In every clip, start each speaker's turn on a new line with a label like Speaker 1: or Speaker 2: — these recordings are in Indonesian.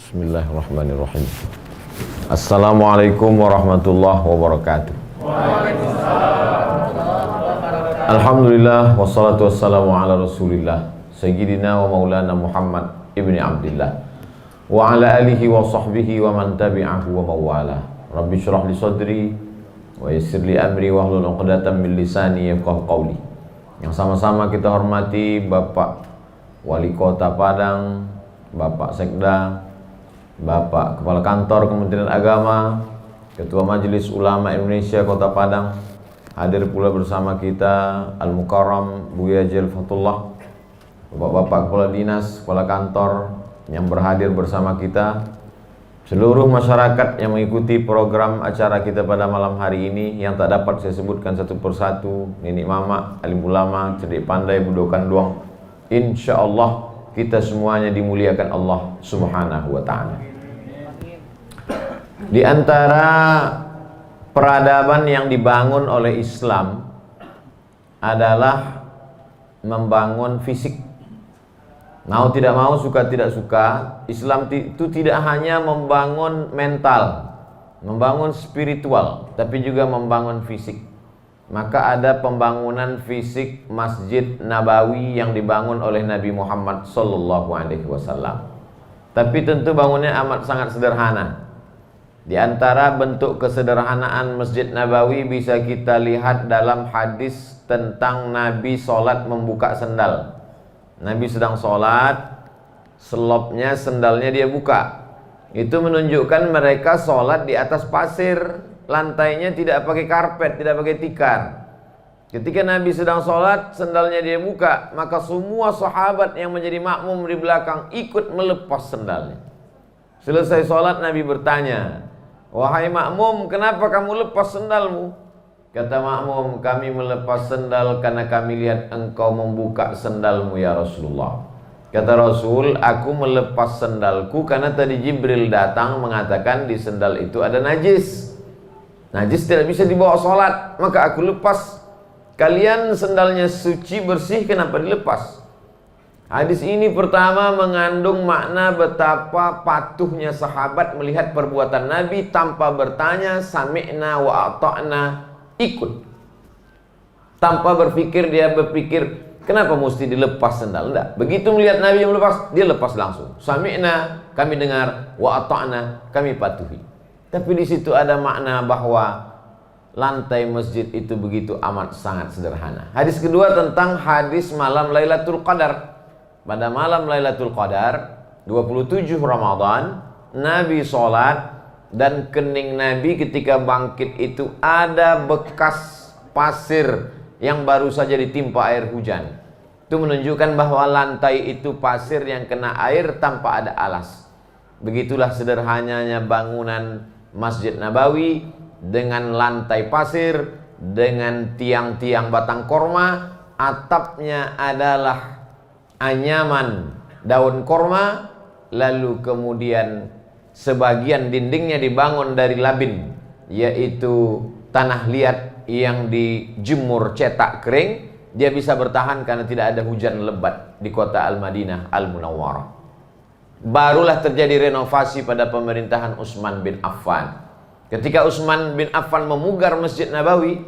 Speaker 1: Bismillahirrahmanirrahim. Assalamualaikum warahmatullahi wabarakatuh. Alhamdulillah wassalatu wassalamu ala rasulillah Sayyidina wa maulana Muhammad ibni Abdillah wa ala alihi wa sahbihi wa man tabi'ahu wa mawala. Rabbi syrah li sadri wa yassir li amri wa hlul 'uqdatam min lisani yafqahu qawli. Yang sama-sama kita hormati Bapak Wali Kota Padang, Bapak Sekda, Bapak Kepala Kantor Kementerian Agama, Ketua Majelis Ulama Indonesia Kota Padang, hadir pula bersama kita Al-Mukarram Buya Jail Fatullah, Bapak-bapak Kepala Dinas, Kepala Kantor yang berhadir bersama kita, seluruh masyarakat yang mengikuti program acara kita pada malam hari ini yang tak dapat saya sebutkan satu persatu, nenek mama, alim ulama, cerdik pandai, budokan doang. Insya Allah kita semuanya dimuliakan Allah Subhanahu wa ta'ala. Di antara peradaban yang dibangun oleh Islam adalah membangun fisik. Mau tidak mau, suka tidak suka, Islam itu tidak hanya membangun mental, membangun spiritual, tapi juga membangun fisik. Maka ada pembangunan fisik Masjid Nabawi yang dibangun oleh Nabi Muhammad SAW. Tapi tentu bangunnya amat sangat sederhana. Di antara bentuk kesederhanaan Masjid Nabawi bisa kita lihat dalam hadis tentang Nabi sholat membuka sendal. Nabi sedang sholat, selopnya sendalnya dia buka. Itu menunjukkan mereka sholat di atas pasir, lantainya tidak pakai karpet, tidak pakai tikar. Ketika Nabi sedang sholat, sendalnya dia buka, maka semua sahabat yang menjadi makmum di belakang ikut melepas sendalnya. Selesai sholat, Nabi bertanya, "Wahai makmum, kenapa kamu lepas sendalmu?" Kata makmum, "Kami melepas sendal karena kami lihat engkau membuka sendalmu ya Rasulullah." Kata Rasul, "Aku melepas sendalku karena tadi Jibril datang mengatakan di sendal itu ada najis. Najis tidak bisa dibawa sholat, maka aku lepas. Kalian sendalnya suci bersih, kenapa dilepas?" Hadis ini pertama mengandung makna betapa patuhnya sahabat melihat perbuatan Nabi tanpa bertanya, sami'na wa ata'na, ikut. Tanpa berpikir, dia berpikir kenapa mesti dilepas sendal. Enggak, begitu melihat Nabi yang melepas, dia lepas langsung. Sami'na, kami dengar, wa ata'na, kami patuhi. Tapi di situ ada makna bahwa lantai masjid itu begitu amat sangat sederhana. Hadis kedua tentang hadis malam Lailatul Qadar. Pada malam Lailatul Qadar 27 Ramadan, Nabi sholat dan kening Nabi ketika bangkit itu ada bekas pasir yang baru saja ditimpa air hujan. Itu menunjukkan bahwa lantai itu pasir yang kena air tanpa ada alas. Begitulah sederhananya bangunan Masjid Nabawi dengan lantai pasir, dengan tiang-tiang batang korma, atapnya adalah anyaman daun korma, lalu kemudian sebagian dindingnya dibangun dari labin, yaitu tanah liat yang dijemur cetak kering. Dia bisa bertahan karena tidak ada hujan lebat di kota Al-Madinah Al-Munawwarah. Barulah terjadi renovasi pada pemerintahan Utsman bin Affan. Ketika Utsman bin Affan memugar Masjid Nabawi,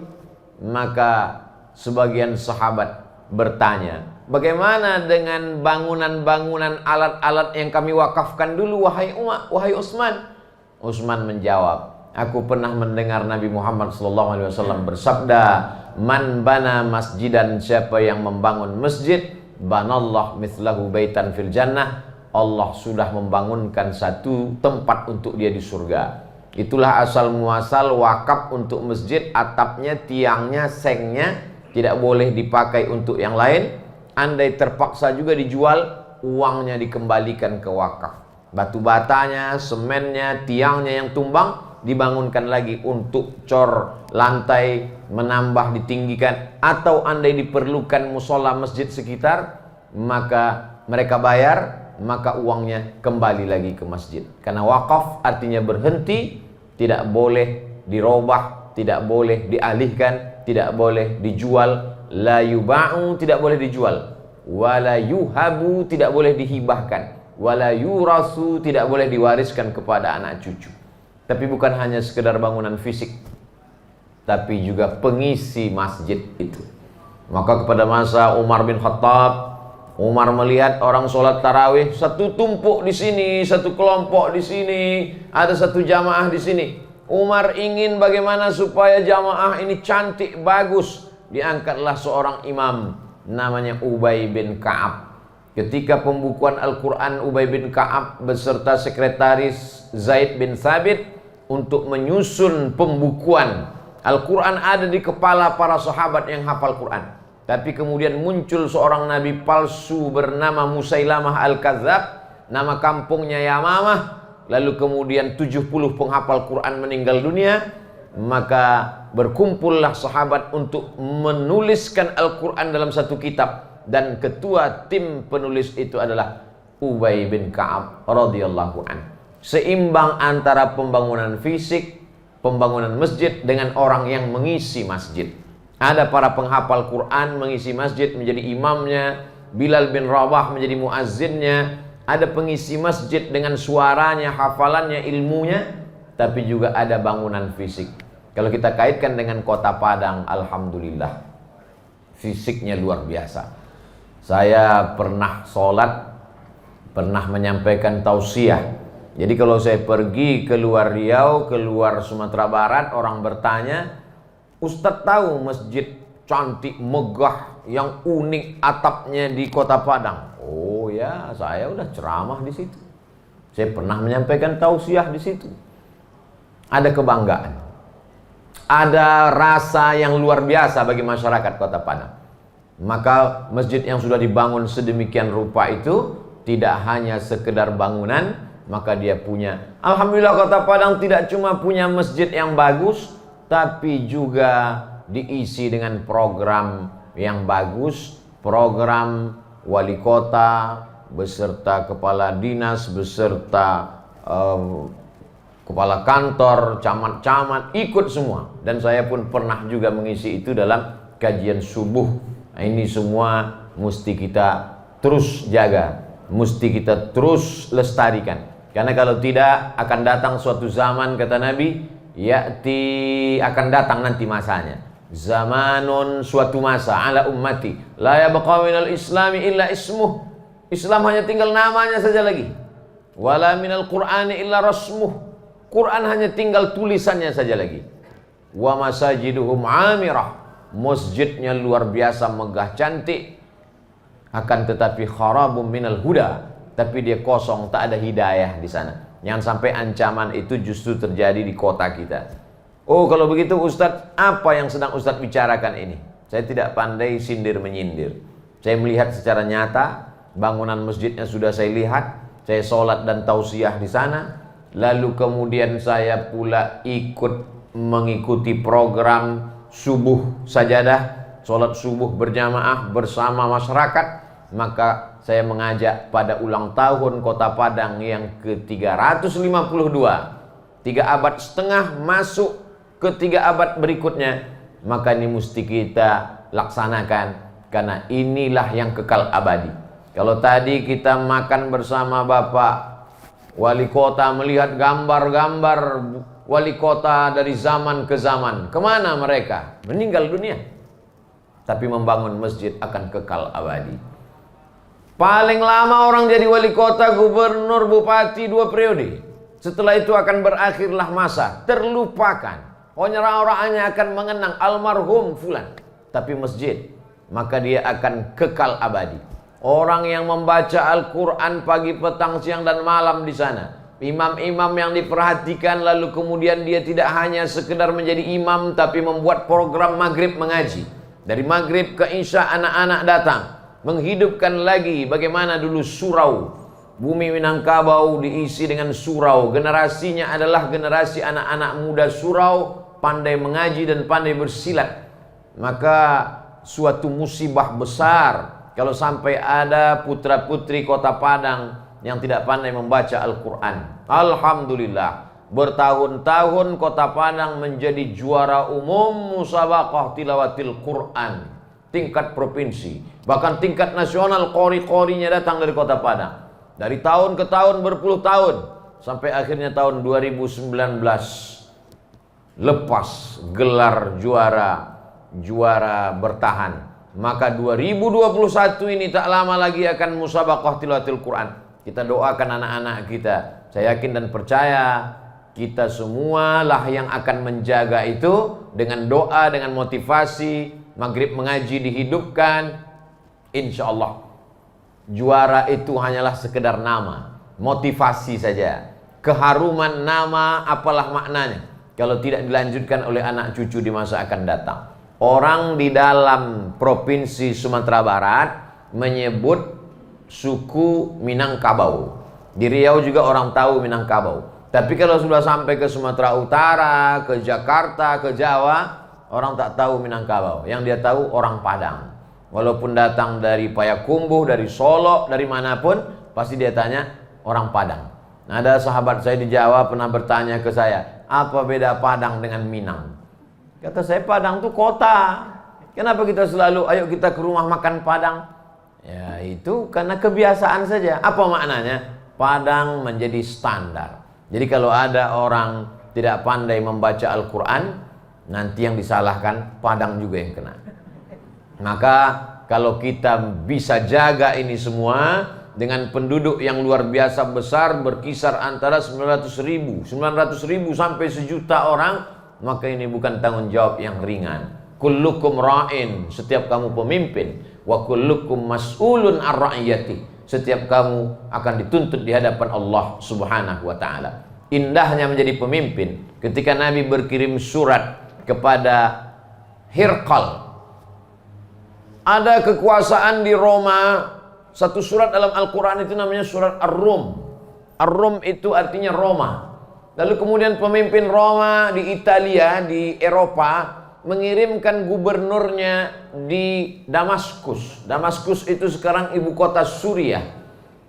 Speaker 1: maka sebagian sahabat bertanya, "Bagaimana dengan bangunan-bangunan alat-alat yang kami wakafkan dulu, wahai Utsman?" Utsman menjawab, "Aku pernah mendengar Nabi Muhammad SAW bersabda, man bana masjidan, siapa yang membangun masjid, banallah mithlahu baitan fil jannah, Allah sudah membangunkan satu tempat untuk dia di surga." Itulah asal muasal wakaf untuk masjid. Atapnya, tiangnya, sengnya tidak boleh dipakai untuk yang lain. Andai terpaksa juga dijual, uangnya dikembalikan ke wakaf. Batu batanya, semennya, tiangnya yang tumbang dibangunkan lagi untuk cor lantai, menambah, ditinggikan. Atau andai diperlukan musola masjid sekitar, maka mereka bayar, maka uangnya kembali lagi ke masjid. Karena wakaf artinya berhenti, tidak boleh dirubah, tidak boleh dialihkan, tidak boleh dijual. La yuba'u, tidak boleh dijual. Wala yuhabu, tidak boleh dihibahkan. wala yurasu, tidak boleh diwariskan kepada anak cucu. Tapi bukan hanya sekedar bangunan fisik, tapi juga pengisi masjid itu. Maka kepada masa Umar bin Khattab, Umar melihat orang sholat tarawih satu tumpuk di sini, satu kelompok di sini, ada satu jamaah di sini. Umar ingin bagaimana supaya jamaah ini cantik, bagus. Diangkatlah seorang imam namanya Ubay bin Ka'ab. Ketika pembukuan Al-Quran, Ubay bin Ka'ab beserta sekretaris Zaid bin Thabit untuk menyusun pembukuan Al-Quran ada di kepala para sahabat yang hafal Quran. Tapi kemudian muncul seorang nabi palsu bernama Musailamah Al-Kadzab, nama kampungnya Yamamah. Lalu kemudian 70 penghafal Quran meninggal dunia. Maka berkumpullah sahabat untuk menuliskan Al-Quran dalam satu kitab. Dan ketua tim penulis itu adalah Ubay bin Ka'ab radhiyallahu an. Seimbang antara pembangunan fisik, pembangunan masjid dengan orang yang mengisi masjid. Ada para penghafal Quran mengisi masjid menjadi imamnya, Bilal bin Rabah menjadi muazzinnya. Ada pengisi masjid dengan suaranya, hafalannya, ilmunya. Tapi juga ada bangunan fisik. Kalau kita kaitkan dengan kota Padang, alhamdulillah fisiknya luar biasa. Saya pernah sholat, pernah menyampaikan tausiah. Jadi kalau saya pergi keluar Riau, keluar Sumatera Barat, orang bertanya, Ustadz tahu masjid cantik, megah, yang unik atapnya di kota Padang? Oh ya, saya udah ceramah di situ. Saya pernah menyampaikan tausiah di situ. Ada kebanggaan, ada rasa yang luar biasa bagi masyarakat kota Padang. Maka masjid yang sudah dibangun sedemikian rupa itu tidak hanya sekedar bangunan, maka dia punya, alhamdulillah kota Padang tidak cuma punya masjid yang bagus, tapi juga diisi dengan program yang bagus, program wali kota beserta kepala dinas, beserta kepala kantor, camat-camat, ikut semua. Dan saya pun pernah juga mengisi itu dalam kajian subuh. Nah, ini semua mesti kita terus jaga, mesti kita terus lestarikan. Karena kalau tidak akan datang suatu zaman, kata Nabi, akan datang nanti masanya. Zamanun, suatu masa, ala ummati la yabqa minal islami illa ismuh. Islam hanya tinggal namanya saja lagi. Wala minal qur'ani illa rasmuh. Quran hanya tinggal tulisannya saja lagi. Wa masajiduhum amirah. Masjidnya luar biasa megah cantik. Akan tetapi kharabum minal huda. Tapi dia kosong, tak ada hidayah di sana. Jangan sampai ancaman itu justru terjadi di kota kita. Oh, kalau begitu Ustadz, apa yang sedang Ustadz bicarakan ini? Saya tidak pandai sindir menyindir. Saya melihat secara nyata, bangunan masjidnya sudah saya lihat. Saya sholat dan tausiah di sana. Lalu kemudian saya pula ikut mengikuti program subuh sajadah, sholat subuh berjamaah bersama masyarakat. Maka saya mengajak pada ulang tahun kota Padang yang ke-352, 3 abad setengah masuk ke 3 abad berikutnya. Maka ini mesti kita laksanakan, karena inilah yang kekal abadi. Kalau tadi kita makan bersama Bapak wali kota, melihat gambar-gambar wali kota dari zaman ke zaman, kemana mereka? Meninggal dunia. Tapi membangun masjid akan kekal abadi. Paling lama orang jadi wali kota, gubernur, bupati 2 periode. Setelah itu akan berakhirlah masa, terlupakan. Orang-orangnya akan mengenang almarhum fulan. Tapi masjid, maka dia akan kekal abadi. Orang yang membaca Al-Quran pagi, petang, siang, dan malam di sana. Imam-imam yang diperhatikan, lalu kemudian dia tidak hanya sekedar menjadi imam, tapi membuat program maghrib mengaji. Dari maghrib ke isya anak-anak datang. Menghidupkan lagi bagaimana dulu surau. Bumi Minangkabau diisi dengan surau. Generasinya adalah generasi anak-anak muda surau, pandai mengaji dan pandai bersilat. Maka suatu musibah besar kalau sampai ada putra-putri kota Padang yang tidak pandai membaca Al-Quran. Alhamdulillah, bertahun-tahun kota Padang menjadi juara umum musabaqah tilawatil Quran tingkat provinsi, bahkan tingkat nasional. Qori-qorinya datang dari kota Padang. Dari tahun ke tahun berpuluh tahun sampai akhirnya tahun 2019 lepas gelar juara bertahan. Maka 2021 ini tak lama lagi akan musabaqah tilawatil Quran. Kita doakan anak-anak kita. Saya yakin dan percaya kita semualah yang akan menjaga itu dengan doa, dengan motivasi. Maghrib mengaji dihidupkan. Insya Allah juara itu hanyalah sekedar nama, motivasi saja. Keharuman nama apalah maknanya kalau tidak dilanjutkan oleh anak cucu di masa akan datang. Orang di dalam provinsi Sumatera Barat menyebut suku Minangkabau. Di Riau juga orang tahu Minangkabau. Tapi kalau sudah sampai ke Sumatera Utara, ke Jakarta, ke Jawa, orang tak tahu Minangkabau. Yang dia tahu orang Padang. Walaupun datang dari Payakumbuh, dari Solo, dari manapun, pasti dia tanya orang Padang. Nah, ada sahabat saya di Jawa pernah bertanya ke saya, apa beda Padang dengan Minang? Kata saya, Padang itu kota. Kenapa kita selalu, ayo kita ke rumah makan Padang? Ya itu karena kebiasaan saja. Apa maknanya? Padang menjadi standar. Jadi kalau ada orang tidak pandai membaca Al-Quran, nanti yang disalahkan Padang juga yang kena. Maka kalau kita bisa jaga ini semua dengan penduduk yang luar biasa besar, berkisar antara 900.000 sampai 1 juta orang, maka ini bukan tanggung jawab yang ringan. Kullukum ra'in, setiap kamu pemimpin, wa kullukum mas'ulun ar ra'iyati, setiap kamu akan dituntut di hadapan Allah Subhanahu wa taala. Indahnya menjadi pemimpin ketika Nabi berkirim surat kepada Hirqal. Ada kekuasaan di Roma, satu surat dalam Al-Quran itu namanya surat Ar-Rum. Ar-Rum itu artinya Roma. Lalu kemudian pemimpin Roma di Italia, di Eropa, mengirimkan gubernurnya di Damaskus. Damaskus itu sekarang ibu kota Suriah.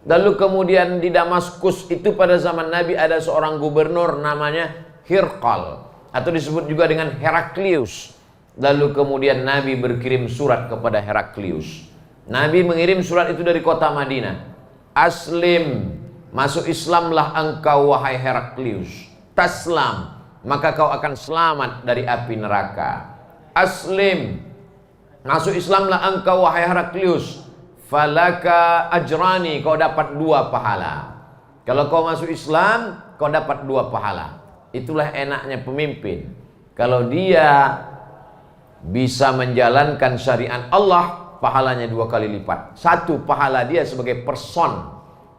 Speaker 1: Lalu kemudian di Damaskus itu pada zaman Nabi ada seorang gubernur namanya Hirqal, atau disebut juga dengan Heraklius. Lalu kemudian Nabi berkirim surat kepada Heraklius. Nabi mengirim surat itu dari kota Madinah. Aslim, masuk Islamlah engkau wahai Heraklius. Taslam, maka kau akan selamat dari api neraka. Aslim, masuk Islamlah engkau wahai Heraklius. Falaka ajrani, kau dapat 2 pahala. Kalau kau masuk Islam, kau dapat 2 pahala. Itulah enaknya pemimpin. Kalau dia bisa menjalankan syariat Allah, pahalanya 2 kali lipat. 1 pahala dia sebagai person,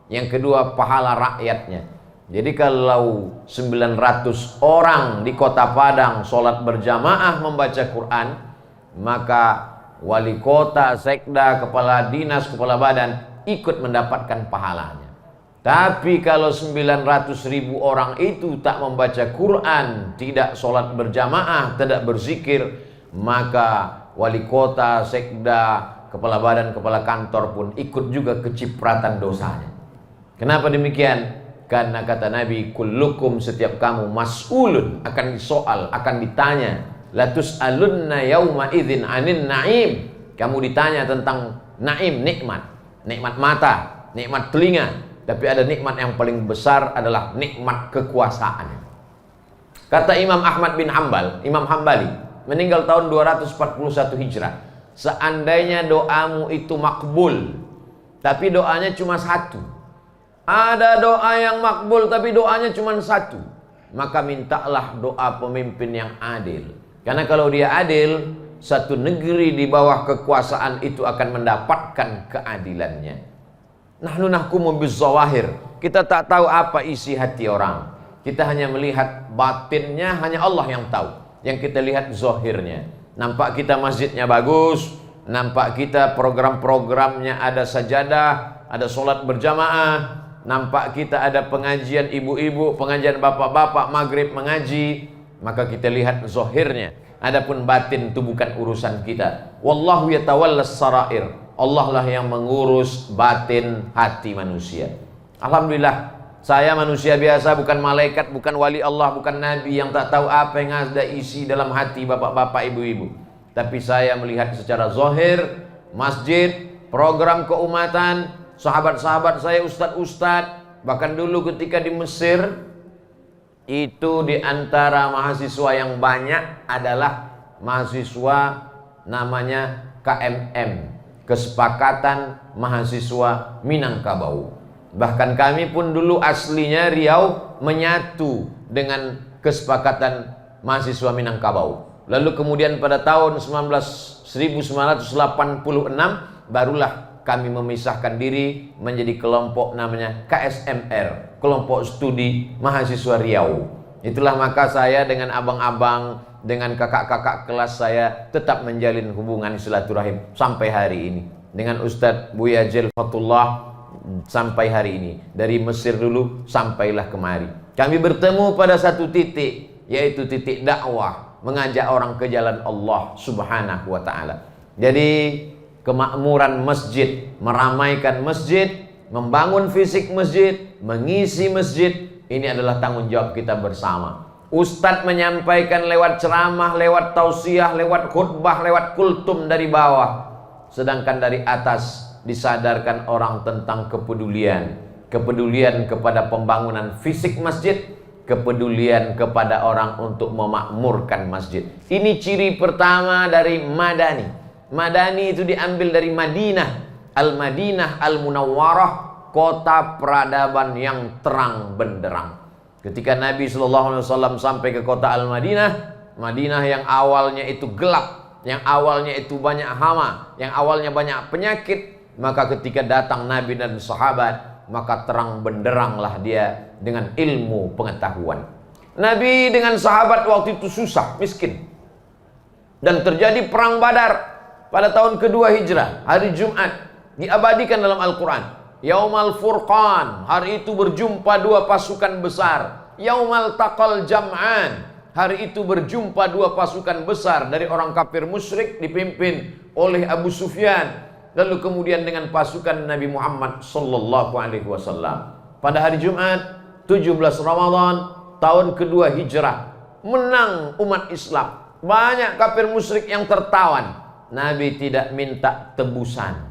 Speaker 1: yang kedua pahala rakyatnya. Jadi kalau 900 orang di kota Padang sholat berjamaah membaca Quran, maka wali kota, sekda, kepala dinas, kepala badan ikut mendapatkan pahalanya. Tapi kalau 900.000 orang itu tak membaca Quran, tidak sholat berjamaah, tidak berzikir, maka wali kota, sekda, kepala badan, kepala kantor pun ikut juga kecipratan dosanya. Kenapa demikian? Karena kata Nabi, kullukum, setiap kamu mas'ulun, akan disoal, akan ditanya. La tus'alunna yauma idzin 'anin na'im. Kamu ditanya tentang naim, nikmat. Nikmat mata, nikmat telinga, tapi ada nikmat yang paling besar adalah nikmat kekuasaan. Kata Imam Ahmad bin Hanbal, Imam Hambali, meninggal tahun 241 Hijrah. Seandainya doamu itu makbul, tapi doanya cuma 1. Ada doa yang makbul tapi doanya cuma 1, maka mintalah doa pemimpin yang adil. Karena kalau dia adil, satu negeri di bawah kekuasaan itu akan mendapatkan keadilannya. Nahnu nahkumu bizzawahir, kita tak tahu apa isi hati orang. Kita hanya melihat batinnya, hanya Allah yang tahu. Yang kita lihat zahirnya. Nampak kita masjidnya bagus, nampak kita program-programnya ada sajadah, ada sholat berjamaah, nampak kita ada pengajian ibu-ibu, pengajian bapak-bapak, maghrib mengaji, maka kita lihat zahirnya. Adapun batin itu bukan urusan kita. Wallahu yatawallas sarair, Allah lah yang mengurus batin hati manusia. Alhamdulillah, saya manusia biasa, bukan malaikat, bukan wali Allah, bukan nabi yang tak tahu apa yang ada isi dalam hati bapak-bapak, ibu-ibu. Tapi saya melihat secara zahir, masjid, program keumatan, sahabat-sahabat saya, ustadz-ustadz, bahkan dulu ketika di Mesir, itu di antara mahasiswa yang banyak adalah mahasiswa namanya KMM, Kesepakatan Mahasiswa Minangkabau. Bahkan kami pun dulu aslinya Riau menyatu dengan Kesepakatan Mahasiswa Minangkabau. Lalu kemudian pada tahun 1986 barulah kami memisahkan diri menjadi kelompok namanya KSMR, Kelompok Studi Mahasiswa Riau. Itulah maka saya dengan abang-abang, dengan kakak-kakak kelas saya tetap menjalin hubungan silaturahim sampai hari ini. Dengan Ustadz Buya Jil Fatullah sampai hari ini. Dari Mesir dulu sampailah kemari. Kami bertemu pada satu titik, yaitu titik dakwah, mengajak orang ke jalan Allah Subhanahu wa ta'ala. Jadi kemakmuran masjid, meramaikan masjid, membangun fisik masjid, mengisi masjid, ini adalah tanggung jawab kita bersama. Ustadz menyampaikan lewat ceramah, lewat tausiah, lewat khutbah, lewat kultum dari bawah. Sedangkan dari atas disadarkan orang tentang kepedulian. Kepedulian kepada pembangunan fisik masjid, kepedulian kepada orang untuk memakmurkan masjid. Ini ciri pertama dari Madani. Madani itu diambil dari Madinah. Al-Madinah Al-Munawwarah, kota peradaban yang terang benderang. Ketika Nabi SAW sampai ke kota Al-Madinah, Madinah yang awalnya itu gelap, yang awalnya itu banyak hama, yang awalnya banyak penyakit, maka ketika datang Nabi dan sahabat, maka terang benderanglah dia dengan ilmu pengetahuan. Nabi dengan sahabat waktu itu susah, miskin. Dan terjadi perang Badar pada tahun kedua Hijrah, hari Jumat, diabadikan dalam Al-Quran. Yaumal Furqan, hari itu berjumpa dua pasukan besar. Yaumal Taqal Jam'an, hari itu berjumpa dua pasukan besar dari orang kafir musyrik dipimpin oleh Abu Sufyan, lalu kemudian dengan pasukan Nabi Muhammad sallallahu alaihi wasallam. Pada hari Jumat 17 Ramadan tahun kedua Hijrah, menang umat Islam. Banyak kafir musyrik yang tertawan. Nabi tidak minta tebusan.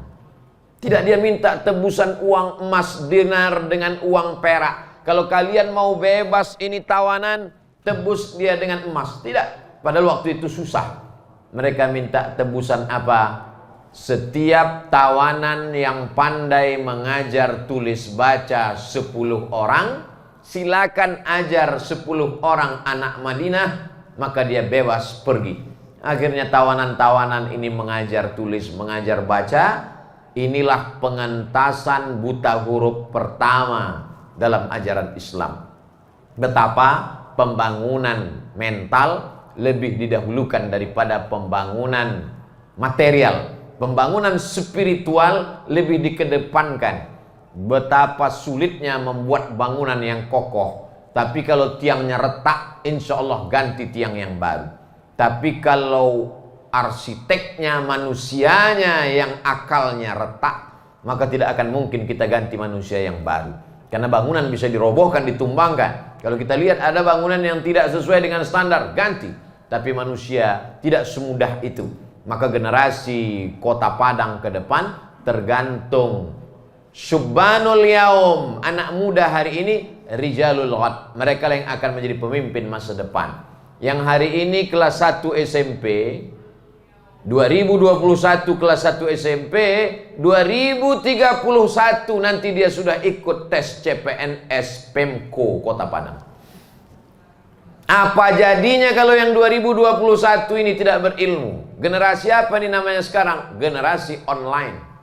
Speaker 1: Tidak dia minta tebusan uang emas dinar dengan uang perak. Kalau kalian mau bebas ini tawanan, tebus dia dengan emas. Tidak. Padahal waktu itu susah. Mereka minta tebusan apa? Setiap tawanan yang pandai mengajar tulis baca 10 orang, silakan ajar 10 orang anak Madinah, maka dia bebas pergi. Akhirnya tawanan-tawanan ini mengajar tulis, mengajar baca. Inilah pengentasan buta huruf pertama dalam ajaran Islam. Betapa pembangunan mental lebih didahulukan daripada pembangunan material. Pembangunan spiritual lebih dikedepankan. Betapa sulitnya membuat bangunan yang kokoh. Tapi kalau tiangnya retak, insya Allah ganti tiang yang baru. Tapi kalau arsiteknya, manusianya yang akalnya retak, maka tidak akan mungkin kita ganti manusia yang baru. Karena bangunan bisa dirobohkan, ditumbangkan. Kalau kita lihat ada bangunan yang tidak sesuai dengan standar, ganti. Tapi manusia tidak semudah itu. Maka generasi Kota Padang ke depan tergantung Syubbanul Yaum, anak muda hari ini, Rijalul Ghad, mereka yang akan menjadi pemimpin masa depan. Yang hari ini kelas 1 SMP, 2021 kelas 1 SMP, 2031 nanti dia sudah ikut tes CPNS Pemko Kota Padang. Apa jadinya kalau yang 2021 ini tidak berilmu? Generasi apa ini namanya sekarang? Generasi online.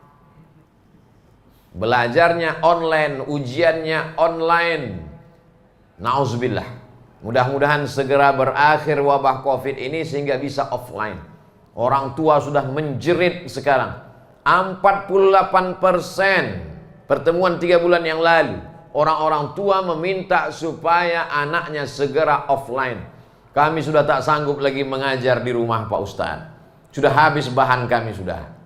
Speaker 1: Belajarnya online, ujiannya online. Nauzubillah. Mudah-mudahan segera berakhir wabah Covid ini sehingga bisa offline. Orang tua sudah menjerit sekarang. 48% pertemuan 3 bulan yang lalu, orang-orang tua meminta supaya anaknya segera offline. Kami sudah tak sanggup lagi mengajar di rumah Pak Ustadz. Sudah habis bahan kami sudah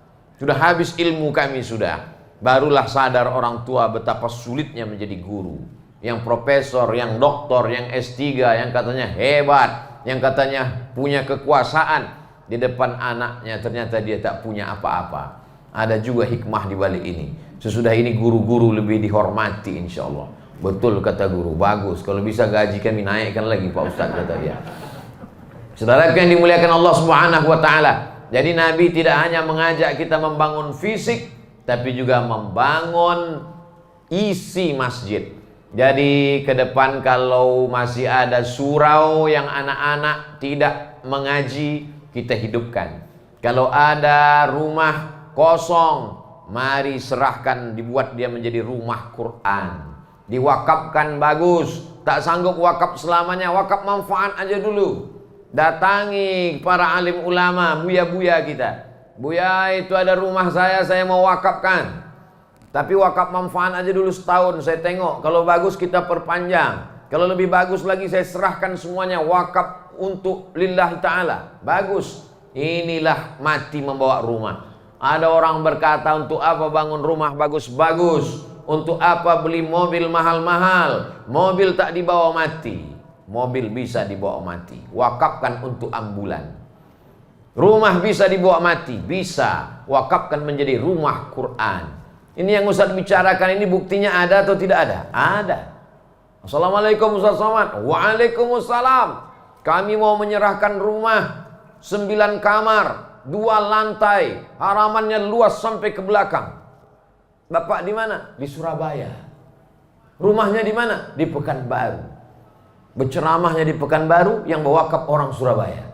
Speaker 1: habis ilmu kami sudah. Barulah sadar orang tua betapa sulitnya menjadi guru. Yang profesor, yang doktor, yang S3, yang katanya hebat, yang katanya punya kekuasaan, di depan anaknya ternyata dia tak punya apa-apa. Ada juga hikmah di balik ini. Sesudah ini guru-guru lebih dihormati insya Allah. Betul kata guru, bagus. Kalau bisa gaji kami naikkan lagi Pak Ustadz, kata dia. Saudara yang dimuliakan Allah Subhanahu wa Ta'ala. Jadi Nabi tidak hanya mengajak kita membangun fisik, tapi juga membangun isi masjid. Jadi ke depan kalau masih ada surau yang anak-anak tidak mengaji, kita hidupkan. Kalau ada rumah kosong, mari serahkan, dibuat dia menjadi rumah Quran. Diwakafkan bagus. Tak sanggup wakaf selamanya, wakaf manfaat aja dulu. Datangi para alim ulama, buya-buya kita. Buya, itu ada rumah saya mau wakafkan. Tapi wakaf manfaat aja dulu setahun, saya tengok. Kalau bagus kita perpanjang. Kalau lebih bagus lagi saya serahkan semuanya wakaf untuk lillahi ta'ala. Bagus. Inilah mati membawa rumah. Ada orang berkata, untuk apa bangun rumah bagus-bagus? Untuk apa beli mobil mahal-mahal? Mobil tak dibawa mati. Mobil bisa dibawa mati. Wakafkan untuk ambulan. Rumah bisa dibawa mati, bisa. Wakafkan menjadi rumah Quran. Ini yang Ustaz bicarakan ini buktinya ada atau tidak ada? Ada. Assalamualaikum Ustaz Somad. Waalaikumsalam. Kami mau menyerahkan rumah 9 kamar, 2 lantai, halamannya luas sampai ke belakang. Bapak di mana? Di Surabaya. Rumahnya di mana? Di Pekanbaru. Berceramahnya di Pekanbaru, yang berwakaf orang Surabaya.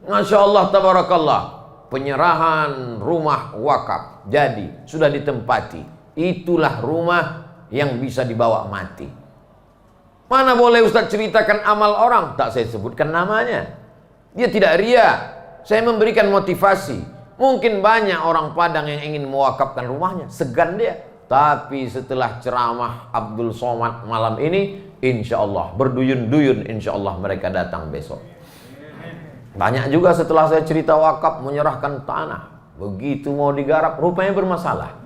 Speaker 1: Masya Allah, tabarakallah. Penyerahan rumah wakaf jadi sudah ditempati. Itulah rumah yang bisa dibawa mati. Mana boleh Ustaz ceritakan amal orang, tak saya sebutkan namanya. Dia tidak ria. Saya memberikan motivasi. Mungkin banyak orang Padang yang ingin mewakafkan rumahnya, segan dia. Tapi setelah ceramah Abdul Somad malam ini, insya Allah berduyun-duyun, insya Allah mereka datang besok. Banyak juga setelah saya cerita wakaf menyerahkan tanah, begitu mau digarap rupanya bermasalah.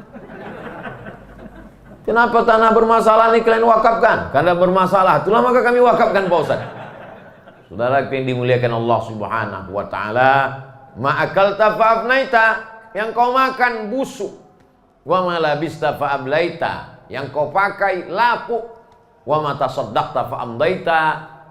Speaker 1: Kenapa tanah bermasalah nih kalian wakafkan? Karena bermasalah, itulah maka kami wakafkan Pak Ustaz. Saudara yang dimuliakan Allah Subhanahu wa Ta'ala, ma'akalta fa'afnaita, yang kau makan busuk. Wa ma labista fa'ablaita, yang kau pakai lapuk. Wa ma tasaddaqta fa'amdaita,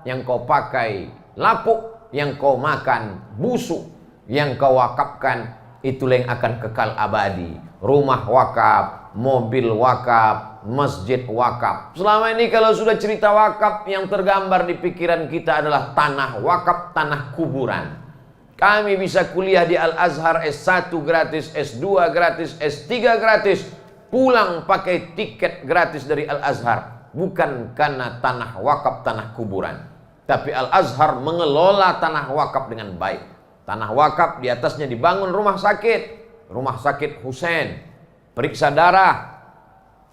Speaker 1: yang kau pakai lapuk, yang kau makan busuk, yang kau wakafkan, itulah yang akan kekal abadi. Rumah wakaf, mobil wakaf, masjid wakaf. Selama ini kalau sudah cerita wakaf, yang tergambar di pikiran kita adalah tanah wakaf, tanah kuburan. Kami bisa kuliah di Al-Azhar S1 gratis, S2 gratis, S3 gratis, pulang pakai tiket gratis dari Al-Azhar. Bukan karena tanah wakaf, tanah kuburan. Tapi Al-Azhar mengelola tanah wakaf dengan baik. Tanah wakaf di atasnya dibangun rumah sakit. Rumah sakit Husain. Periksa darah.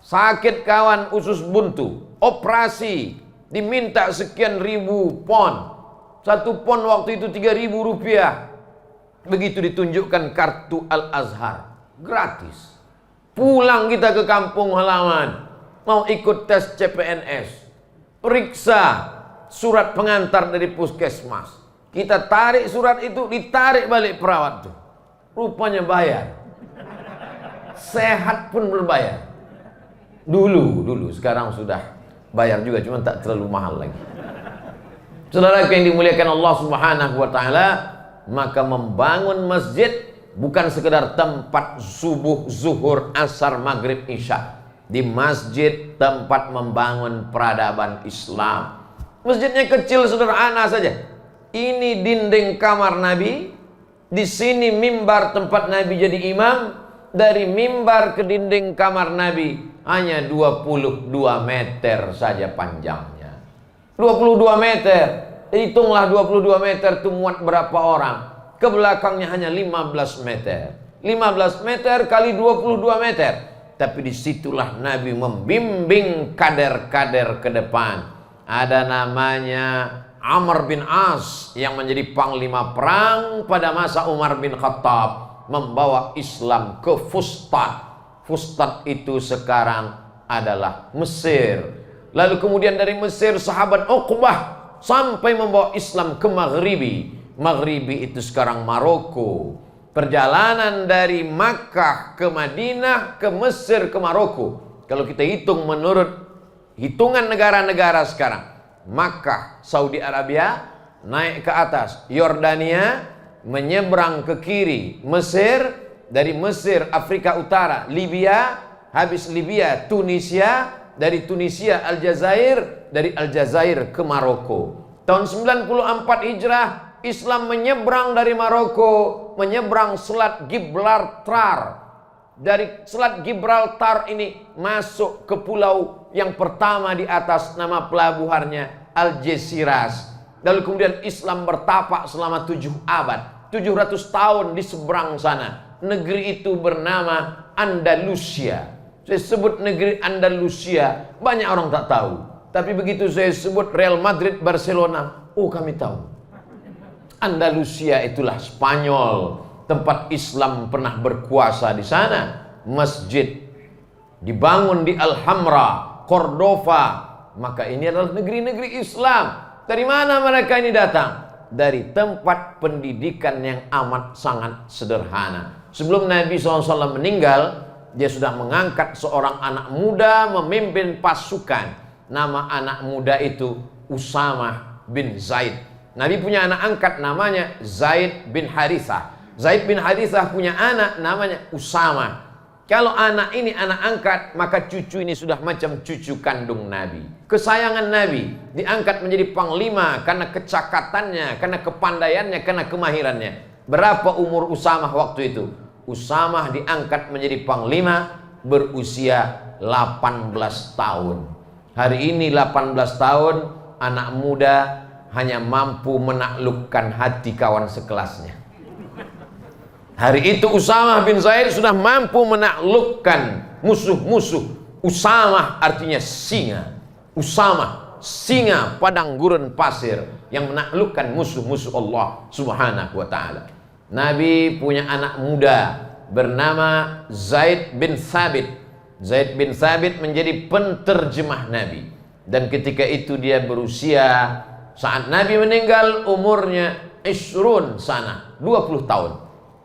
Speaker 1: Sakit kawan usus buntu. Operasi. Diminta sekian ribu pon. 1 pon waktu itu 3.000 rupiah. Begitu ditunjukkan kartu Al-Azhar. Gratis. Pulang kita ke kampung halaman. Mau ikut tes CPNS. Periksa surat pengantar dari puskesmas. Kita tarik surat itu, ditarik balik perawat tuh. Rupanya bayar. Sehat pun berbayar. Dulu, sekarang sudah bayar juga, cuma tak terlalu mahal lagi. Saudara yang dimuliakan Allah Subhanahu wa Ta'ala, maka membangun masjid bukan sekedar tempat subuh, zuhur, asar, maghrib, isya. Di masjid tempat membangun peradaban Islam. Masjidnya kecil sederhana saja. Ini dinding kamar Nabi, di sini mimbar tempat Nabi jadi imam. Dari mimbar ke dinding kamar Nabi hanya 22 meter saja panjangnya. 22 meter. Hitunglah 22 meter itu muat berapa orang. Ke belakangnya hanya 15 meter. 15 meter kali 22 meter. Tapi disitulah Nabi membimbing kader-kader ke depan. Ada namanya Amr bin As yang menjadi panglima perang pada masa Umar bin Khattab. Membawa Islam ke Fustat. Fustat itu sekarang adalah Mesir. Lalu kemudian dari Mesir sahabat Uqbah sampai membawa Islam ke Maghribi. Maghribi itu sekarang Maroko. Perjalanan dari Makkah ke Madinah, ke Mesir, ke Maroko. Kalau kita hitung menurut hitungan negara-negara sekarang, Makkah, Saudi Arabia, naik ke atas, Yordania, menyeberang ke kiri, Mesir, dari Mesir, Afrika Utara, Libya, habis Libya, Tunisia, dari Tunisia, Aljazair, dari Aljazair ke Maroko. Tahun 94 Hijrah, Islam menyeberang dari Maroko, menyeberang Selat Gibraltar. Dari Selat Gibraltar ini masuk ke pulau yang pertama di atas, nama pelabuhannya Algeciras. Lalu kemudian Islam bertapak selama 7 abad, 700 tahun di seberang sana. Negeri itu bernama Andalusia. Saya sebut negeri Andalusia, banyak orang tak tahu. Tapi begitu saya sebut Real Madrid, Barcelona, oh kami tahu. Andalusia itulah Spanyol, tempat Islam pernah berkuasa di sana. Masjid dibangun di Alhambra, Cordova. Maka ini adalah negeri-negeri Islam. Dari mana mereka ini datang? Dari tempat pendidikan yang amat sangat sederhana. Sebelum Nabi SAW meninggal, dia sudah mengangkat seorang anak muda memimpin pasukan. Nama anak muda itu Usamah bin Zaid. Nabi punya anak angkat namanya Zaid bin Harithah. Zaid bin Harithah punya anak namanya Usamah. Kalau anak ini anak angkat, maka cucu ini sudah macam cucu kandung Nabi. Kesayangan Nabi diangkat menjadi panglima karena kecakatannya, karena kepandaiannya, karena kemahirannya. Berapa umur Usamah waktu itu? Usamah diangkat menjadi panglima berusia 18 tahun. Hari ini 18 tahun, anak muda hanya mampu menaklukkan hati kawan sekelasnya. Hari itu Usamah bin Zaid sudah mampu menaklukkan musuh-musuh. Usamah artinya singa. Usamah, singa padang gurun pasir yang menaklukkan musuh-musuh Allah Subhanahu wa ta'ala. Nabi punya anak muda bernama Zaid bin Thabit. Zaid bin Thabit menjadi penterjemah Nabi. Dan ketika itu dia berusia, saat Nabi meninggal umurnya Isrun sana, 20 tahun.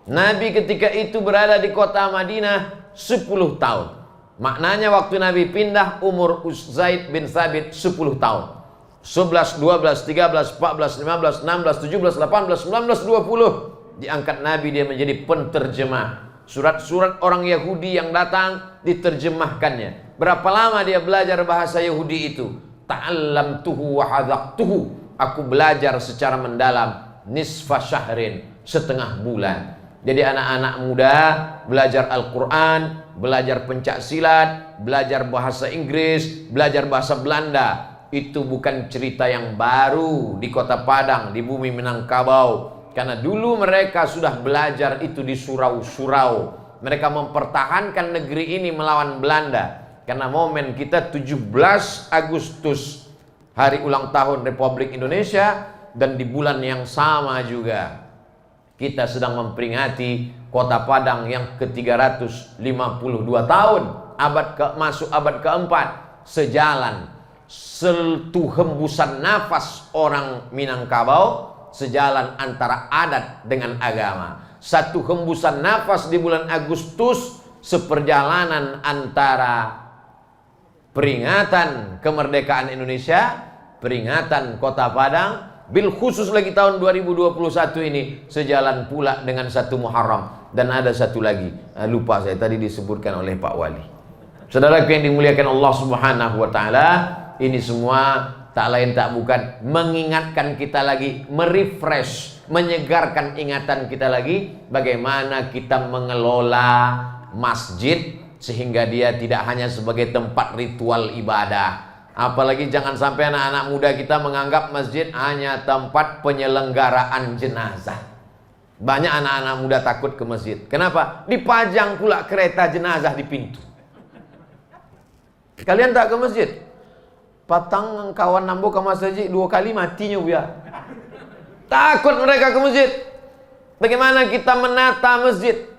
Speaker 1: Nabi ketika itu berada di kota Madinah 10 tahun. Maknanya waktu Nabi pindah umur Zaid bin Thabit 10 tahun. 11, 12, 13, 14, 15, 16, 17, 18, 19, 20. Diangkat Nabi, dia menjadi penterjemah. Surat-surat orang Yahudi yang datang diterjemahkannya. Berapa lama dia belajar bahasa Yahudi itu? Ta'allamtuhu wa hadaqtuhu. Aku belajar secara mendalam nisfa syahrin, setengah bulan. Jadi anak-anak muda belajar Al-Quran, belajar pencak silat, belajar bahasa Inggris, belajar bahasa Belanda. Itu bukan cerita yang baru di kota Padang, di bumi Minangkabau. Karena dulu mereka sudah belajar itu di surau-surau. Mereka mempertahankan negeri ini melawan Belanda. Karena momen kita 17 Agustus, hari ulang tahun Republik Indonesia, dan di bulan yang sama juga kita sedang memperingati kota Padang yang ke-352 tahun, masuk abad keempat. Sejalan, satu hembusan nafas orang Minangkabau, sejalan antara adat dengan agama. Satu hembusan nafas di bulan Agustus, seperjalanan antara peringatan kemerdekaan Indonesia, peringatan kota Padang, bil khusus lagi tahun 2021 ini sejalan pula dengan 1 Muharram. Dan ada satu lagi, lupa saya tadi disebutkan oleh Pak Wali. Saudaraku yang dimuliakan Allah Subhanahu wa ta'ala, ini semua tak lain tak bukan mengingatkan kita lagi, merefresh, menyegarkan ingatan kita lagi bagaimana kita mengelola masjid sehingga dia tidak hanya sebagai tempat ritual ibadah. Apalagi jangan sampai anak-anak muda kita menganggap masjid hanya tempat penyelenggaraan jenazah. Banyak anak-anak muda takut ke masjid. Kenapa? Dipajang pula kereta jenazah di pintu. Kalian tak ke masjid? Patang kawan nambo ke masjid 2 kali matinya buya. Takut mereka ke masjid. Bagaimana kita menata masjid?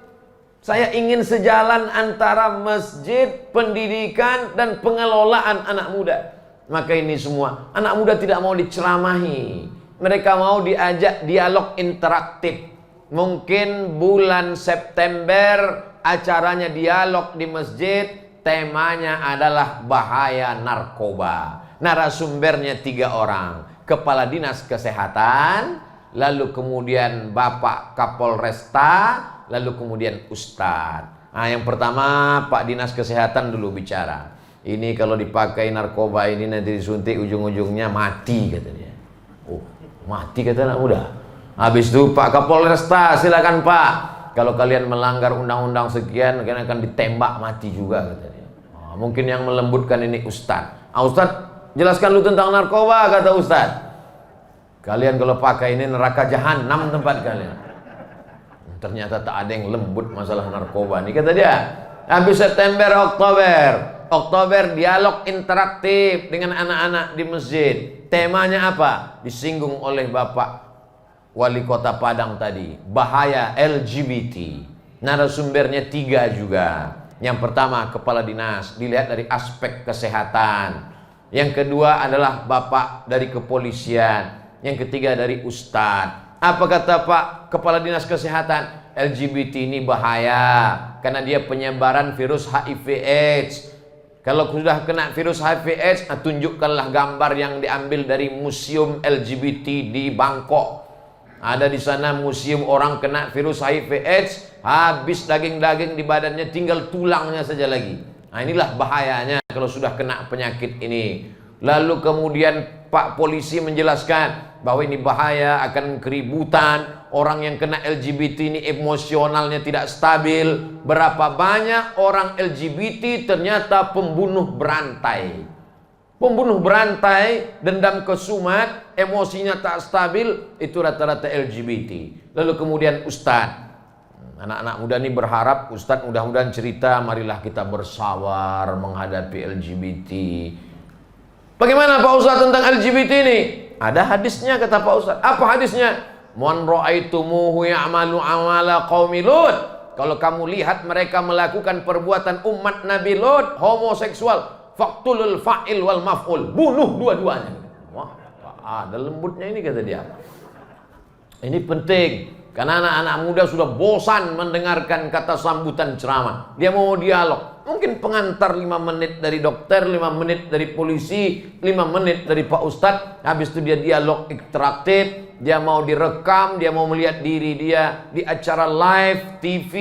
Speaker 1: Saya ingin sejalan antara masjid, pendidikan, dan pengelolaan anak muda. Maka ini semua, anak muda tidak mau diceramahi. Mereka mau diajak dialog interaktif. Mungkin bulan September acaranya dialog di masjid, temanya adalah bahaya narkoba. Narasumbernya 3 orang, Kepala Dinas Kesehatan, lalu kemudian Bapak Kapolresta, lalu kemudian Ustadz. Nah, yang pertama Pak Dinas Kesehatan dulu bicara. Ini kalau dipakai narkoba ini nanti disuntik ujung-ujungnya mati, kata dia. Oh, mati kata anak muda. Habis itu Pak Kapolresta, silakan Pak. Kalau kalian melanggar undang-undang sekian, kalian akan ditembak mati juga, kata dia. Nah, mungkin yang melembutkan ini Ustadz. Ustadz, jelaskan lu tentang narkoba, kata Ustadz. Kalian kalau pakai ini neraka jahanam tempat kalian. Ternyata tak ada yang lembut masalah narkoba ini, kata dia. Habis September, Oktober dialog interaktif dengan anak-anak di masjid. Temanya apa? Disinggung oleh Bapak Wali Kota Padang tadi, bahaya LGBT. Narasumbernya 3 juga. Yang pertama Kepala Dinas, dilihat dari aspek kesehatan. Yang kedua adalah Bapak dari kepolisian. Yang ketiga dari Ustadz. Apa kata Pak Kepala Dinas Kesehatan? LGBT ini bahaya karena dia penyebaran virus HIV/AIDS. Kalau sudah kena virus HIV/AIDS, tunjukkanlah gambar yang diambil dari museum LGBT di Bangkok. Ada di sana museum orang kena virus HIV/AIDS, habis daging-daging di badannya, tinggal tulangnya saja lagi. Nah, inilah bahayanya kalau sudah kena penyakit ini. Lalu kemudian Pak Polisi menjelaskan bahwa ini bahaya, akan keributan. Orang yang kena LGBT ini emosionalnya tidak stabil. Berapa banyak orang LGBT ternyata pembunuh berantai. Pembunuh berantai, dendam kesumat, emosinya tak stabil, itu rata-rata LGBT. Lalu kemudian Ustadz. Anak-anak muda ini berharap Ustadz mudah-mudahan cerita, marilah kita bersabar menghadapi LGBT. Bagaimana Pak Ustadz tentang LGBT ini? Ada hadisnya, kata Pak Ustadz. Apa hadisnya? Man ra'aitumuhu ya'malu amala qaumi Lut. Kalau kamu lihat mereka melakukan perbuatan umat Nabi Lut, homoseksual, faqtulul fa'il wal maf'ul, bunuh dua-duanya. Wah, ada lembutnya ini, kata dia. Ini penting karena anak-anak muda sudah bosan mendengarkan kata sambutan ceramah. Dia mau dialog. Mungkin pengantar 5 menit dari dokter, 5 menit dari polisi, 5 menit dari Pak Ustadz. Habis itu dia dialog interaktif. Dia mau direkam, dia mau melihat diri dia di acara live, TV,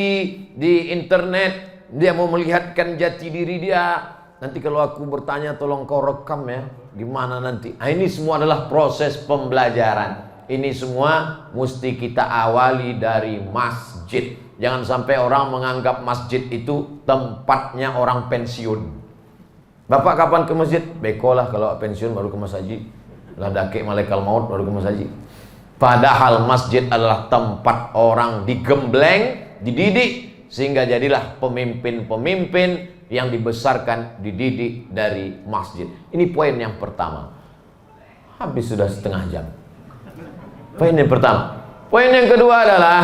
Speaker 1: di internet. Dia mau melihatkan jati diri dia. Nanti kalau aku bertanya, tolong kau rekam ya. Gimana nanti? Nah, ini semua adalah proses pembelajaran. Ini semua mesti kita awali dari masjid. Jangan sampai orang menganggap masjid itu tempatnya orang pensiun. Bapak kapan ke masjid? Bekolah kalau pensiun baru ke masjid. Lah dake malaikat maut baru ke masjid. Padahal masjid adalah tempat orang digembleng, dididik, sehingga jadilah pemimpin-pemimpin yang dibesarkan, dididik dari masjid. Ini poin yang pertama. Habis sudah setengah jam. Poin yang pertama. Poin yang kedua adalah,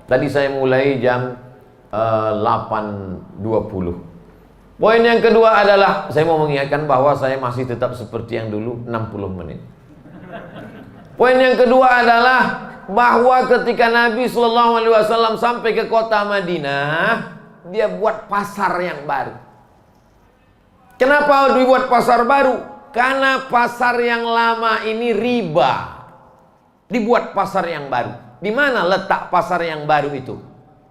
Speaker 1: tadi saya mulai jam 8.20. Poin yang kedua adalah, saya mau mengingatkan bahwa saya masih tetap seperti yang dulu, 60 menit. Poin yang kedua adalah bahwa ketika Nabi SAW sampai ke kota Madinah, dia buat pasar yang baru. Kenapa dibuat pasar baru? Karena pasar yang lama ini riba. Dibuat pasar yang baru. Di mana letak pasar yang baru itu?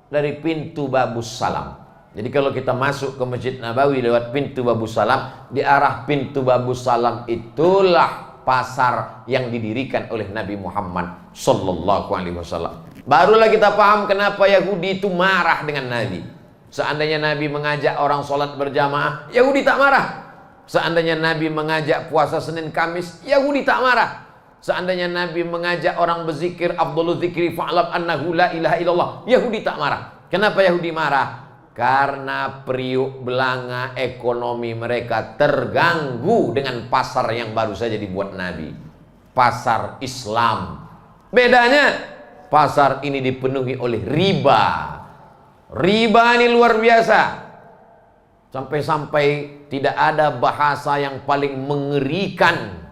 Speaker 1: Dari pintu Babus Salam. Jadi kalau kita masuk ke Masjid Nabawi lewat pintu Babus Salam, di arah pintu Babus Salam itulah pasar yang didirikan oleh Nabi Muhammad sallallahu alaihi wasallam. Barulah kita paham kenapa Yahudi itu marah dengan Nabi. Seandainya Nabi mengajak orang sholat berjamaah, Yahudi tak marah. Seandainya Nabi mengajak puasa Senin Kamis, Yahudi tak marah. Seandainya Nabi mengajak orang berzikir, afdhalul dzikri fa'lam annahu la ilaha illallah, Yahudi tak marah. Kenapa Yahudi marah? Karena periuk belanga ekonomi mereka terganggu dengan pasar yang baru saja dibuat Nabi. Pasar Islam. Bedanya, pasar ini dipenuhi oleh riba. Riba ini luar biasa. Sampai-sampai tidak ada bahasa yang paling mengerikan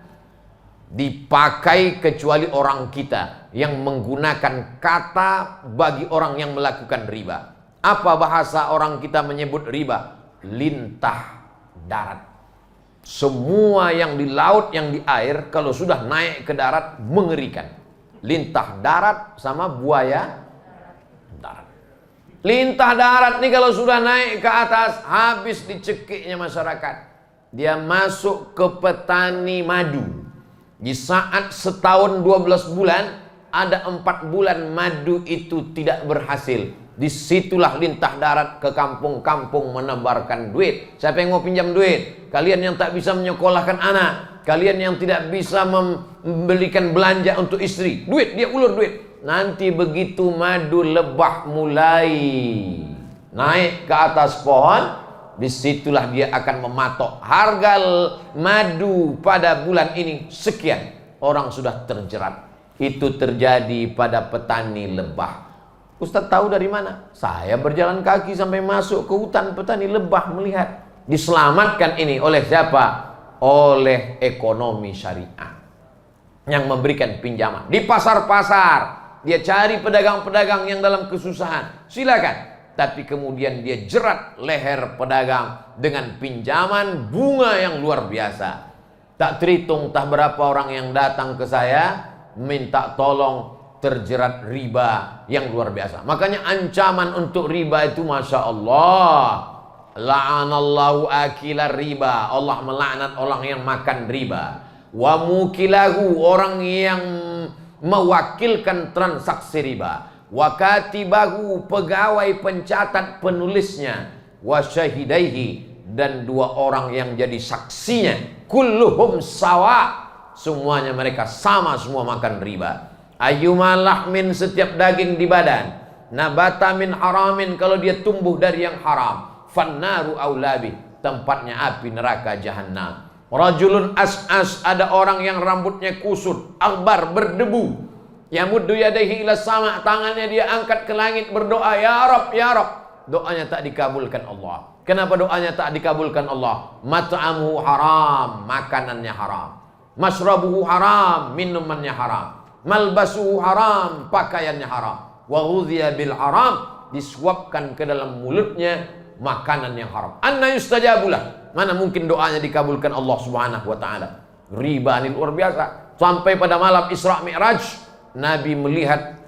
Speaker 1: dipakai kecuali orang kita. yang menggunakan kata bagi orang yang melakukan riba. Apa bahasa orang kita menyebut riba? Lintah darat. Semua yang di laut, yang di air, kalau sudah naik ke darat mengerikan. Lintah darat sama buaya darat. Lintah darat nih kalau sudah naik ke atas, habis dicekiknya masyarakat. Dia masuk ke petani madu. Di saat setahun 12 bulan, ada 4 bulan madu itu tidak berhasil. Disitulah lintah darat ke kampung-kampung menebarkan duit. Siapa yang mau pinjam duit? Kalian yang tak bisa menyekolahkan anak, kalian yang tidak bisa membelikan belanja untuk istri, duit, dia ulur duit. Nanti begitu madu lebah mulai naik ke atas pohon, disitulah dia akan mematok harga madu pada bulan ini sekian. Orang sudah terjerat. Itu terjadi pada petani lebah. Ustaz tahu dari mana? Saya berjalan kaki sampai masuk ke hutan petani lebah melihat. Diselamatkan ini oleh siapa? Oleh ekonomi syariah yang memberikan pinjaman. Di pasar-pasar dia cari pedagang-pedagang yang dalam kesusahan, silakan. Tapi kemudian dia jerat leher pedagang dengan pinjaman bunga yang luar biasa. Tak terhitung tak berapa orang yang datang ke saya minta tolong, terjerat riba yang luar biasa. Makanya ancaman untuk riba itu Masya Allah, la'anallahu akilar riba, Allah melaknat orang yang makan riba. Wa mukilahu, orang yang mewakilkan transaksi riba. Wa katibahu, pegawai pencatat penulisnya. Wa syahidaihi, dan 2 orang yang jadi saksinya. Kulluhum sawa, semuanya mereka sama, semua makan riba. Ayyuma lahmin, setiap daging di badan, nabata min haramin, kalau dia tumbuh dari yang haram, fannaru aulabi, tempatnya api neraka jahannam. Rajulun as'as, ada orang yang rambutnya kusut, akbar, berdebu. Yamuddu yadaihi ila sama, tangannya dia angkat ke langit berdoa, ya Rab, ya Rab. Doanya tak dikabulkan Allah. Kenapa doanya tak dikabulkan Allah? Mat'amuhu haram, makanannya haram. Masrabuhu haram, minumannya haram. Malbasuhu haram, pakaiannya haram. Wa ghudhiya bil haram, disuapkan ke dalam mulutnya makanan yang haram. Anna yustajabulah, mana mungkin doanya dikabulkan Allah Subhanahu wa taala. Riba ini luar biasa. Sampai pada malam Isra Mi'raj, Nabi melihat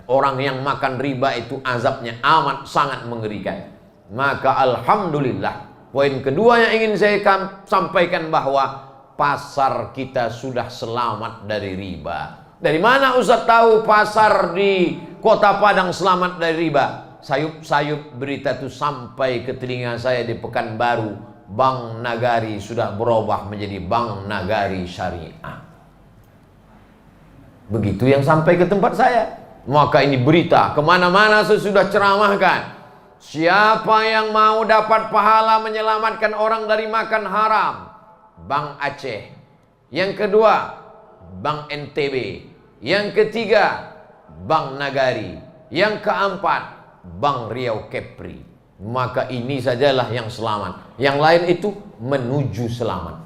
Speaker 1: orang yang makan riba itu azabnya amat sangat mengerikan. Maka alhamdulillah, poin kedua yang ingin saya sampaikan bahwa pasar kita sudah selamat dari riba. Dari mana Ustaz tahu pasar di Kota Padang selamat dari riba? Sayup-sayup berita itu sampai ke telinga saya di Pekanbaru. Bank Nagari sudah berubah menjadi Bank Nagari Syariah. Begitu yang sampai ke tempat saya. Maka ini berita kemana-mana saya sudah ceramahkan. Siapa yang mau dapat pahala menyelamatkan orang dari makan haram? Bank Aceh. Yang kedua, Bank NTB. Yang ketiga, Bank Nagari. Yang keempat, Bank Riau Kepri. Maka ini sajalah yang selamat. Yang lain itu menuju selamat.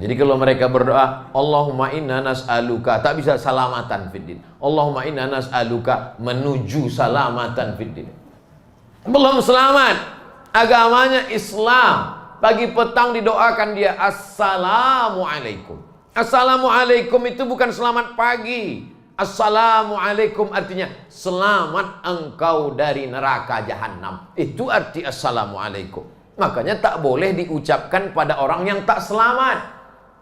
Speaker 1: Jadi kalau mereka berdoa, Allahumma inna nas'aluka, tak bisa salamatan fiddin. Allahumma inna nas'aluka, menuju salamatan fiddin. Belum selamat, agamanya Islam. Pagi petang didoakan dia Assalamualaikum. Assalamualaikum itu bukan selamat pagi. Assalamualaikum artinya selamat engkau dari neraka jahanam. Itu arti Assalamualaikum. Makanya tak boleh diucapkan pada orang yang tak selamat.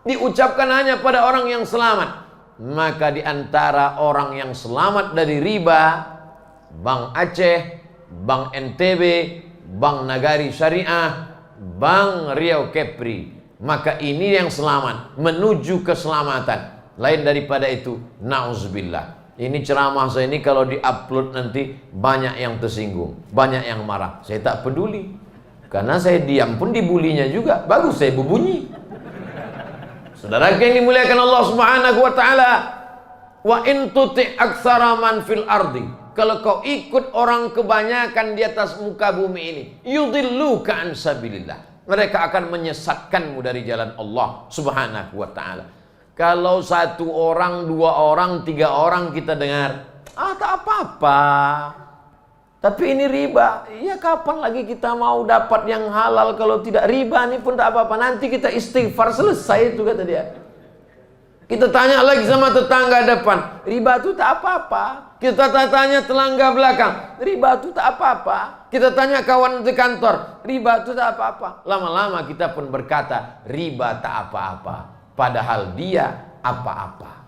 Speaker 1: Diucapkan hanya pada orang yang selamat. Maka di antara orang yang selamat dari riba, Bank Aceh, Bank NTB, Bank Nagari Syariah, Bank Riau Kepri. Maka ini yang selamat, menuju keselamatan. Lain daripada itu, na'udzubillah. Ini ceramah saya ini kalau di-upload nanti banyak yang tersinggung, banyak yang marah. Saya tak peduli. Karena saya diam pun dibulinya juga. Bagus saya berbunyi. Saudara yang dimuliakan Allah Subhanahu wa taala, wa in tuti' aktsara man fil ardi, kalau kau ikut orang kebanyakan di atas muka bumi ini, yudilluka an sabilillah, mereka akan menyesatkanmu dari jalan Allah Subhanahu wa taala. Kalau satu orang, dua orang, tiga orang kita dengar, tak apa-apa. Tapi ini riba. Ya kapan lagi kita mau dapat yang halal kalau tidak riba ini pun tak apa-apa. Nanti kita istighfar, selesai itu kata dia. Kita tanya lagi sama tetangga depan, riba itu tak apa-apa. Kita tanya tetangga belakang, riba itu tak apa-apa. Kita tanya kawan di kantor, riba itu tak apa-apa. Lama-lama kita pun berkata, riba tak apa-apa. Padahal dia apa-apa.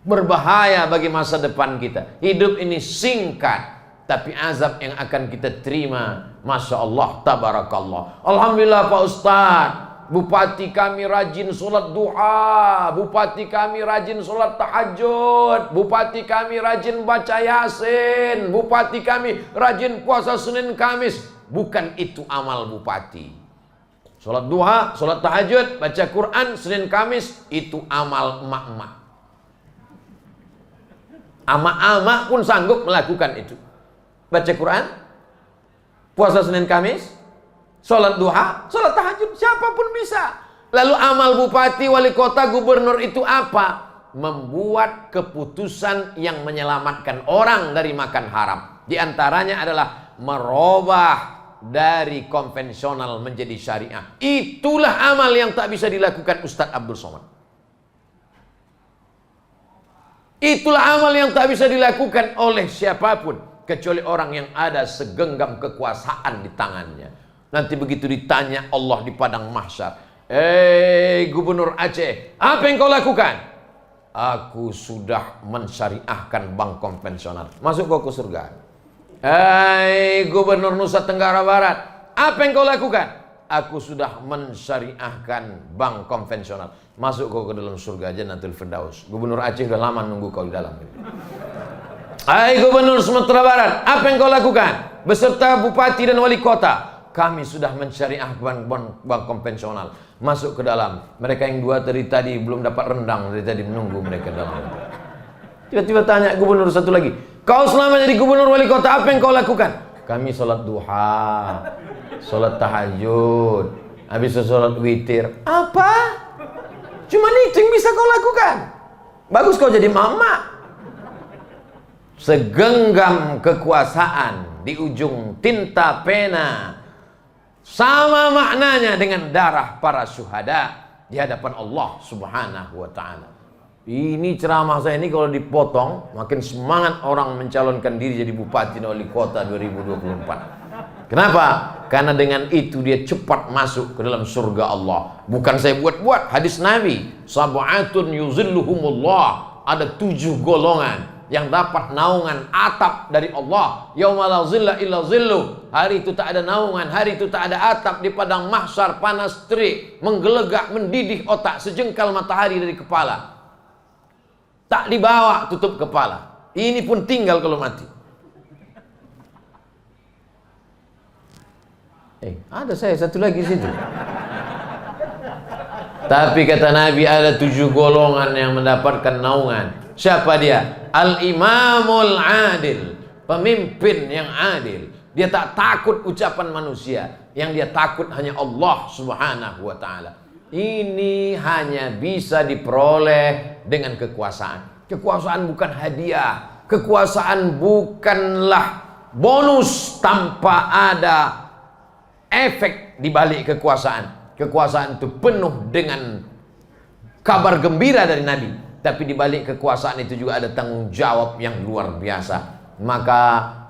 Speaker 1: Berbahaya bagi masa depan kita. Hidup ini singkat, tapi azab yang akan kita terima, Masya Allah, tabarakallah. Alhamdulillah Pak Ustadz, bupati kami rajin sholat duha, bupati kami rajin sholat tahajud, bupati kami rajin baca yasin, bupati kami rajin puasa Senin Kamis. Bukan itu amal bupati. Sholat duha, sholat tahajud, baca Quran, Senin Kamis, itu amal emak-emak. Ama-ama pun sanggup melakukan itu. Baca Quran, puasa Senin Kamis, sholat duha, sholat tahajud, siapapun bisa. Lalu amal bupati, wali kota, gubernur itu apa? Membuat keputusan yang menyelamatkan orang dari makan haram. Di antaranya adalah merubah dari konvensional menjadi syariah. Itulah amal yang tak bisa dilakukan Ustadz Abdul Somad. Itulah amal yang tak bisa dilakukan oleh siapapun kecuali orang yang ada segenggam kekuasaan di tangannya. Nanti begitu ditanya Allah di padang mahsyar, Gubernur Aceh, apa yang kau lakukan? Aku sudah mensyariahkan bank konvensional. Masuk kau ke surga. Gubernur Nusa Tenggara Barat, apa yang kau lakukan? Aku sudah mensyariahkan bank konvensional. Masuk kau ke dalam surga Jannatul Firdaus. Gubernur Aceh sudah lama nunggu kau di dalam. Gubernur Sumatera Barat, apa yang kau lakukan? Beserta bupati dan wali kota, kami sudah mensyariahkan bank konvensional. Masuk ke dalam. Mereka yang dua tadi belum dapat rendang, dari tadi menunggu mereka dalam. Tiba-tiba tanya gubernur satu lagi, kau selama jadi gubernur wali kota apa yang kau lakukan? Kami sholat duha, sholat tahajud, habis itu sholat witir. Apa? Cuma itu yang bisa kau lakukan. Bagus kau jadi mama. Segenggam kekuasaan di ujung tinta pena, sama maknanya dengan darah para syuhada di hadapan Allah Subhanahu wa ta'ala. Ini ceramah saya ini kalau dipotong, makin semangat orang mencalonkan diri jadi bupati dan wali kota 2024. Kenapa? Karena dengan itu dia cepat masuk ke dalam surga Allah. Bukan saya buat-buat, hadis Nabi, sab'atun yuzilluhumullah, ada 7 golongan yang dapat naungan atap dari Allah. Yauma la zilla illa zillu, hari itu tak ada naungan, hari itu tak ada atap di padang mahsyar, panas terik, menggelegak, mendidih otak, sejengkal matahari dari kepala. Tak dibawa, tutup kepala. Ini pun tinggal kalau mati. Ada saya satu lagi situ. Tapi kata Nabi ada 7 golongan yang mendapatkan naungan. Siapa dia? Al-Imamul Adil, pemimpin yang adil. Dia tak takut ucapan manusia, yang dia takut hanya Allah Subhanahu wa ta'ala. Ini hanya bisa diperoleh dengan kekuasaan. Kekuasaan bukan hadiah. Kekuasaan bukanlah bonus tanpa ada efek di balik kekuasaan. Kekuasaan itu penuh dengan kabar gembira dari Nabi. Tapi di balik kekuasaan itu juga ada tanggung jawab yang luar biasa. Maka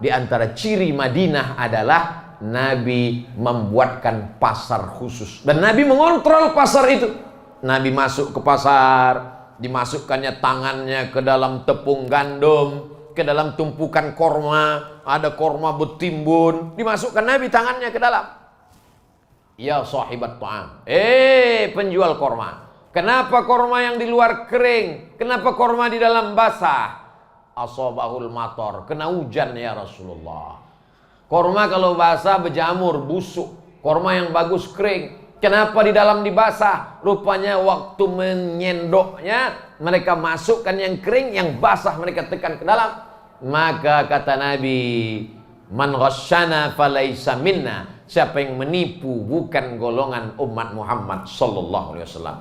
Speaker 1: di antara ciri Madinah adalah Nabi membuatkan pasar khusus. Dan Nabi mengontrol pasar itu. Nabi masuk ke pasar, dimasukkannya tangannya ke dalam tepung gandum, ke dalam tumpukan korma, ada korma bertimbun, dimasukkan Nabi tangannya ke dalam. Ya sahibat ta'am, penjual korma, kenapa korma yang di luar kering, kenapa korma di dalam basah? Asobahul mator, kena hujan ya Rasulullah. Korma kalau basah berjamur, busuk. Korma yang bagus kering. Kenapa di dalam dibasah? Rupanya waktu menyendoknya mereka masukkan yang kering, yang basah mereka tekan ke dalam. Maka kata Nabi, man ghasyana falaysa minna. Siapa yang menipu bukan golongan umat Muhammad sallallahu alaihi wasallam.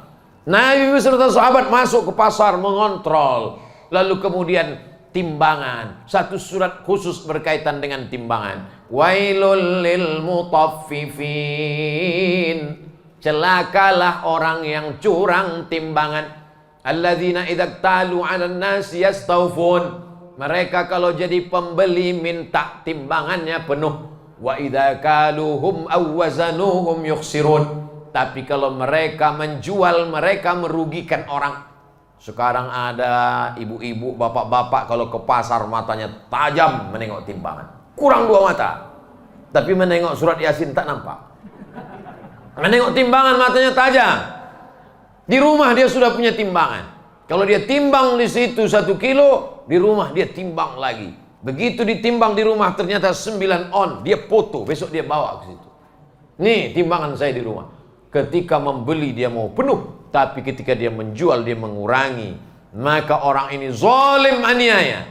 Speaker 1: Nabi beserta sahabat masuk ke pasar mengontrol. Lalu kemudian timbangan. Satu surat khusus berkaitan dengan timbangan. Wailul lil mutaffifin. Celakalah orang yang curang timbangan. Alladzina idza talu 'alan nasi yastawfun. Mereka kalau jadi pembeli minta timbangannya penuh. Wa idza kaluhum aw wazanuhum yukhsirun. Tapi kalau mereka menjual, mereka merugikan orang. Sekarang ada ibu-ibu, bapak-bapak kalau ke pasar matanya tajam menengok timbangan. Kurang 2 mata. Tapi menengok surat Yasin tak nampak. Menengok timbangan matanya tajam. Di rumah dia sudah punya timbangan. Kalau dia timbang di situ 1 kilo, di rumah dia timbang lagi. Begitu ditimbang di rumah ternyata 9 on, dia foto, besok dia bawa ke situ. Nih timbangan saya di rumah. Ketika membeli dia mau penuh, tapi ketika dia menjual dia mengurangi. Maka orang ini zalim aniaya.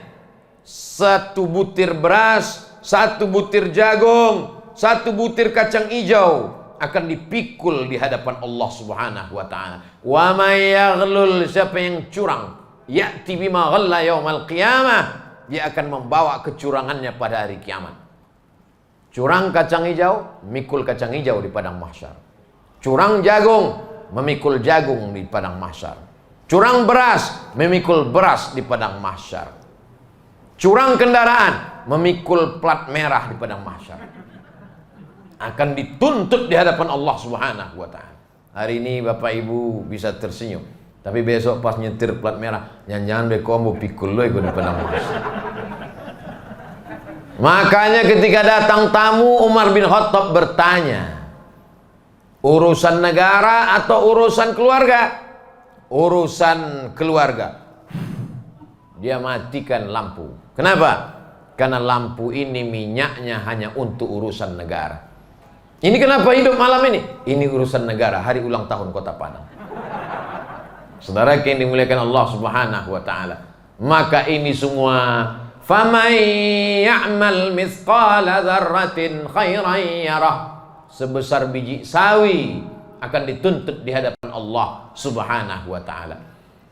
Speaker 1: 1 butir beras, 1 butir jagung, 1 butir kacang hijau akan dipikul di hadapan Allah Subhanahu wa taala. Wa may yaghlul, siapa yang curang, ya'ti bima ghalla yaumal qiyamah, dia akan membawa kecurangannya pada hari kiamat. Curang kacang hijau, mikul kacang hijau di padang mahsyar. Curang jagung, memikul jagung di padang mahsyar. Curang beras, memikul beras di padang mahsyar. Curang kendaraan, memikul plat merah di padang mahsyar. Akan dituntut di hadapan Allah Subhanahu wa taala. Hari ini Bapak Ibu bisa tersenyum, tapi besok pas nyetir plat merah, jangan-jangan bekombo pikul lo ikut di padang mahsyar. Makanya ketika datang tamu, Umar bin Khattab bertanya, urusan negara atau urusan keluarga? Urusan keluarga. Dia matikan lampu. Kenapa? Karena lampu ini minyaknya hanya untuk urusan negara. Ini kenapa hidup malam ini? Ini urusan negara, hari ulang tahun Kota Padang. Saudara yang dimuliakan Allah Subhanahu wa taala. Maka ini semua, faman ya'mal mithqala dzarratin khairan yarah. Sebesar biji sawi akan dituntut di hadapan Allah Subhanahu wa taala.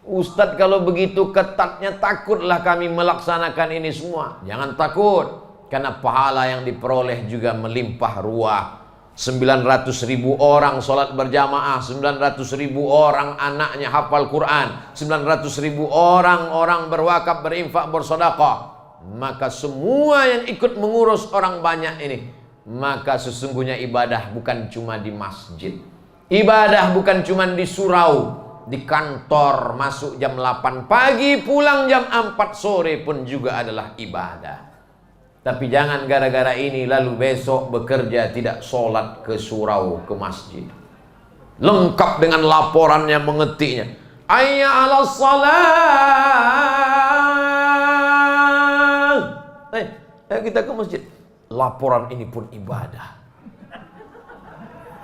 Speaker 1: Ustadz, kalau begitu ketatnya, takutlah kami melaksanakan ini semua. Jangan takut, karena pahala yang diperoleh juga melimpah ruah. 900.000 orang sholat berjamaah, 900.000 orang anaknya hafal Quran, 900.000 orang berwakaf, berinfak, bersedekah. Maka semua yang ikut mengurus orang banyak ini, maka sesungguhnya ibadah bukan cuma di masjid, ibadah bukan cuma di surau, di kantor masuk jam 8 pagi, pulang jam 4 sore pun juga adalah ibadah. Tapi jangan gara-gara ini lalu besok bekerja tidak sholat ke surau, ke masjid, lengkap dengan laporannya, mengetiknya, hayya 'alas shalah. Ayo kita ke masjid. Laporan ini pun ibadah.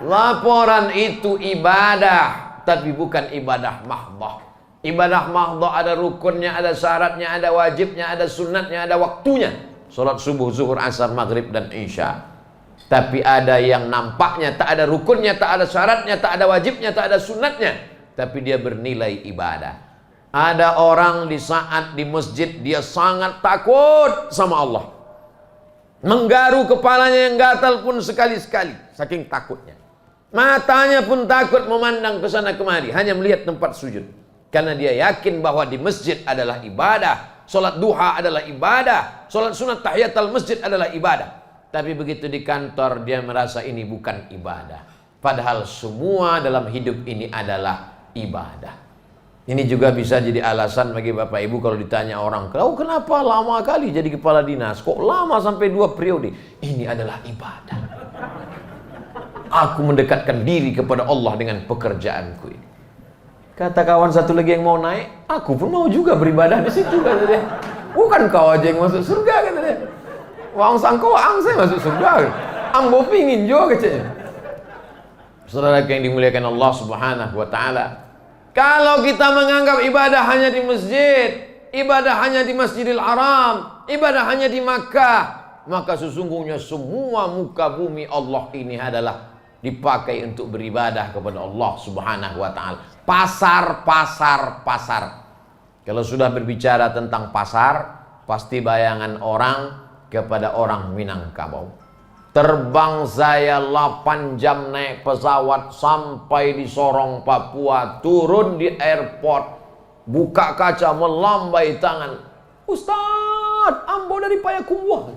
Speaker 1: Laporan itu ibadah, tapi bukan ibadah mahdhah. Ibadah mahdhah ada rukunnya, ada syaratnya, ada wajibnya, ada sunnatnya, ada waktunya. Salat subuh, zuhur, asar, maghrib, dan isya. Tapi ada yang nampaknya tak ada rukunnya, tak ada syaratnya, tak ada wajibnya, tak ada sunnatnya, tapi dia bernilai ibadah. Ada orang di saat di masjid dia sangat takut sama Allah, menggaru kepalanya yang gatal pun sekali-sekali, saking takutnya. Matanya pun takut memandang ke sana kemari, hanya melihat tempat sujud. Karena dia yakin bahwa di masjid adalah ibadah. Salat duha adalah ibadah, salat sunat tahiyatul masjid adalah ibadah. Tapi begitu di kantor dia merasa ini bukan ibadah. Padahal semua dalam hidup ini adalah ibadah. Ini juga bisa jadi alasan bagi Bapak Ibu kalau ditanya orang, "Kau kenapa lama kali jadi kepala dinas? Kok lama sampai 2 periode?" Ini adalah ibadah. Aku mendekatkan diri kepada Allah dengan pekerjaanku ini. Kata kawan satu lagi yang mau naik, aku pun mau juga beribadah di situ, kata dia. Bukan kau aja yang masuk surga, kata dia. Wang sangko, ang saya masuk surga. Ang mau pingin juga, kecil. Saudara yang dimuliakan Allah Subhanahu wa taala. Kalau kita menganggap ibadah hanya di masjid, ibadah hanya di Masjidil Haram, ibadah hanya di Makkah, maka sesungguhnya semua muka bumi Allah ini adalah dipakai untuk beribadah kepada Allah Subhanahu wa taala. Pasar, pasar, pasar. Kalau sudah berbicara tentang pasar, pasti bayangan orang kepada orang Minangkabau. Terbang saya 8 jam naik pesawat sampai di Sorong, Papua, turun di airport, buka kaca, melambai tangan, Ustadz, ambo dari Payakumbuh.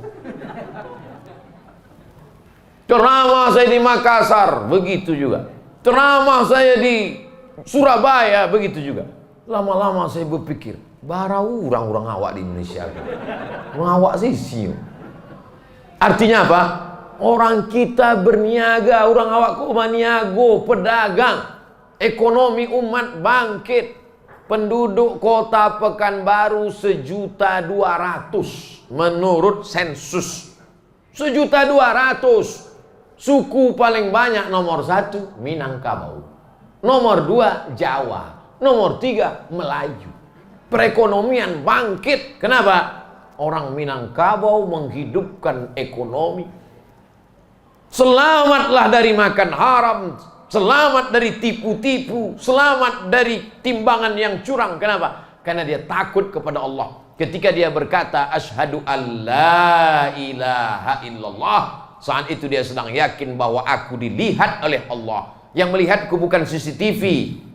Speaker 1: Ceramah saya di Makassar, begitu juga. Ceramah saya di Surabaya, begitu juga. Lama-lama saya berpikir, barau orang awak di Indonesia. Orang awak sih siu. Artinya apa? Orang kita berniaga, orang awak ku maniago, pedagang, ekonomi umat bangkit. Penduduk kota Pekanbaru 1.200.000 menurut sensus. 1.200.000. Suku paling banyak nomor 1 Minangkabau, nomor 2 Jawa, nomor 3 Melayu. Perekonomian bangkit. Kenapa? Orang Minangkabau menghidupkan ekonomi. Selamatlah dari makan haram, selamat dari tipu-tipu, selamat dari timbangan yang curang. Kenapa? Karena dia takut kepada Allah. Ketika dia berkata asyhadu alla ilaha illallah, saat itu dia sedang yakin bahwa aku dilihat oleh Allah. Yang melihatku bukan CCTV,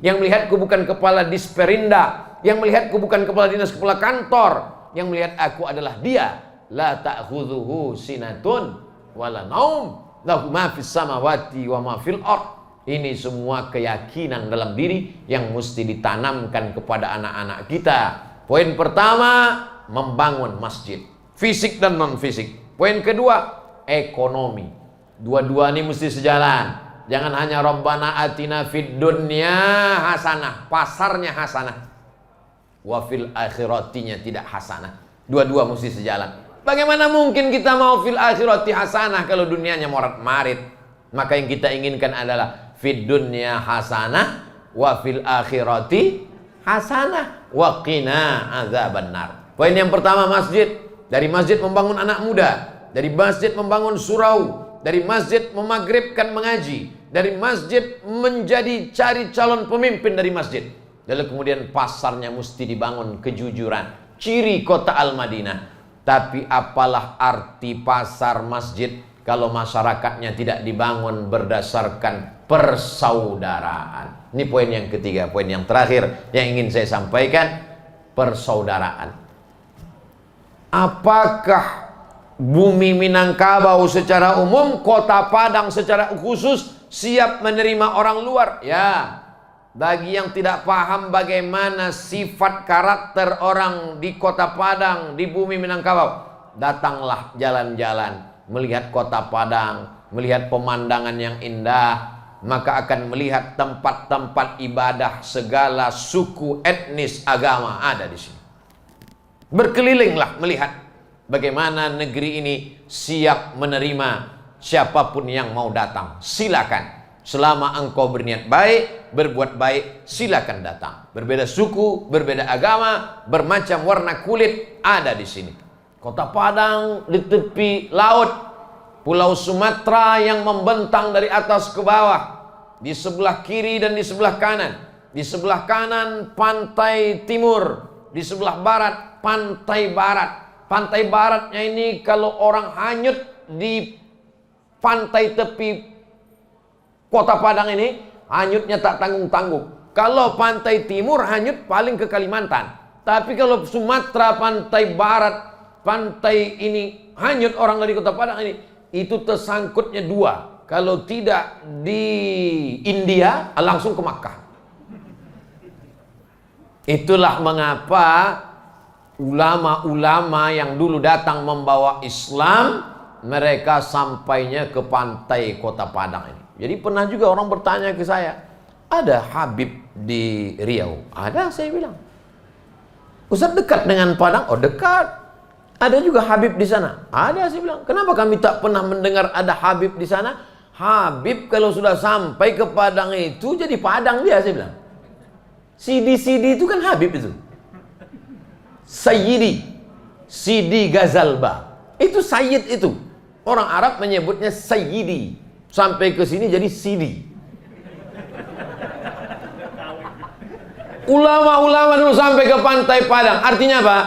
Speaker 1: yang melihatku bukan kepala Disperinda, yang melihatku bukan kepala dinas, kepala kantor. Yang melihat aku adalah dia. La ta'khudhuhu sinatun wala naum, lahu ma fis samawati wa ma fil ard. Ini semua keyakinan dalam diri yang mesti ditanamkan kepada anak-anak kita. Poin pertama, membangun masjid, fisik dan non fisik. Poin kedua, ekonomi. Dua-dua ini mesti sejalan. Jangan hanya Rabbana atina fid dunya hasanah, pasarnya hasanah, wa fil akhiratinya tidak hasanah. Dua-dua mesti sejalan. Bagaimana mungkin kita mau fil akhirati hasanah kalau dunianya morat-marit? Maka yang kita inginkan adalah fid dunya hasanah wa fil akhirati hasanah wa qina azabannar. Poin yang pertama, masjid. Dari masjid membangun anak muda, dari masjid membangun surau, dari masjid memaghribkan mengaji, dari masjid menjadi cari calon pemimpin dari masjid. Lalu kemudian pasarnya mesti dibangun kejujuran, ciri kota Al-Madinah. Tapi apalah arti pasar masjid kalau masyarakatnya tidak dibangun berdasarkan persaudaraan. Ini poin yang ketiga, poin yang terakhir yang ingin saya sampaikan, persaudaraan. Apakah bumi Minangkabau secara umum, kota Padang secara khusus siap menerima orang luar? Ya. Bagi yang tidak paham bagaimana sifat karakter orang di kota Padang, di bumi Minangkabau, datanglah jalan-jalan, melihat kota Padang, melihat pemandangan yang indah, maka akan melihat tempat-tempat ibadah segala suku, etnis, agama ada di sini. Berkelilinglah melihat bagaimana negeri ini siap menerima siapapun yang mau datang. Silakan. Selama engkau berniat baik, berbuat baik, silakan datang. Berbeda suku, berbeda agama, bermacam warna kulit ada di sini. Kota Padang di tepi laut, Pulau Sumatera yang membentang dari atas ke bawah, di sebelah kiri dan di sebelah kanan. Di sebelah kanan pantai timur, di sebelah barat pantai barat. Pantai baratnya ini kalau orang hanyut di pantai tepi Kota Padang ini, hanyutnya tak tanggung-tanggung. Kalau pantai timur hanyut paling ke Kalimantan. Tapi kalau Sumatera pantai barat, pantai ini hanyut orang dari Kota Padang ini, itu tersangkutnya dua. Kalau tidak di India, langsung ke Makkah. Itulah mengapa ulama-ulama yang dulu datang membawa Islam, mereka sampainya ke pantai Kota Padang ini. Jadi pernah juga orang bertanya ke saya, ada Habib di Riau? Ada, saya bilang. Ustaz, dekat dengan Padang? Oh, dekat. Ada juga Habib di sana? Ada, saya bilang. Kenapa kami tak pernah mendengar ada Habib di sana? Habib kalau sudah sampai ke Padang itu jadi Padang dia, saya bilang. Sidi itu kan Habib itu. Sayyidi, Sidi Ghazalba. Itu Sayyid itu. Orang Arab menyebutnya Sayyidi. sampai ke sini jadi CD. Ulama-ulama dulu sampai ke Pantai Padang. Artinya apa?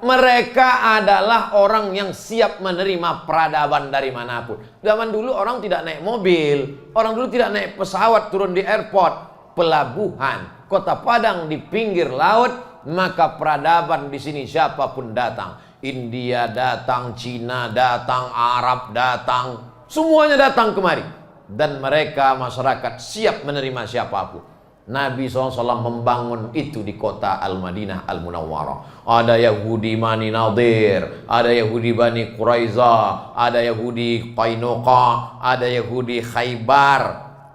Speaker 1: Mereka adalah orang yang siap menerima peradaban dari manapun. Zaman dulu orang tidak naik mobil, orang dulu tidak naik pesawat turun di airport. Pelabuhan, Kota Padang di pinggir laut, maka peradaban di sini siapapun datang. India datang, Cina datang, Arab datang, semuanya datang kemari. Dan mereka masyarakat siap menerima siapapun. Nabi SAW membangun itu di kota Al-Madinah Al-Munawwarah. Ada Yahudi Bani Nadir, ada Yahudi Bani Quraiza, ada Yahudi Qainuqa, ada Yahudi Khaybar.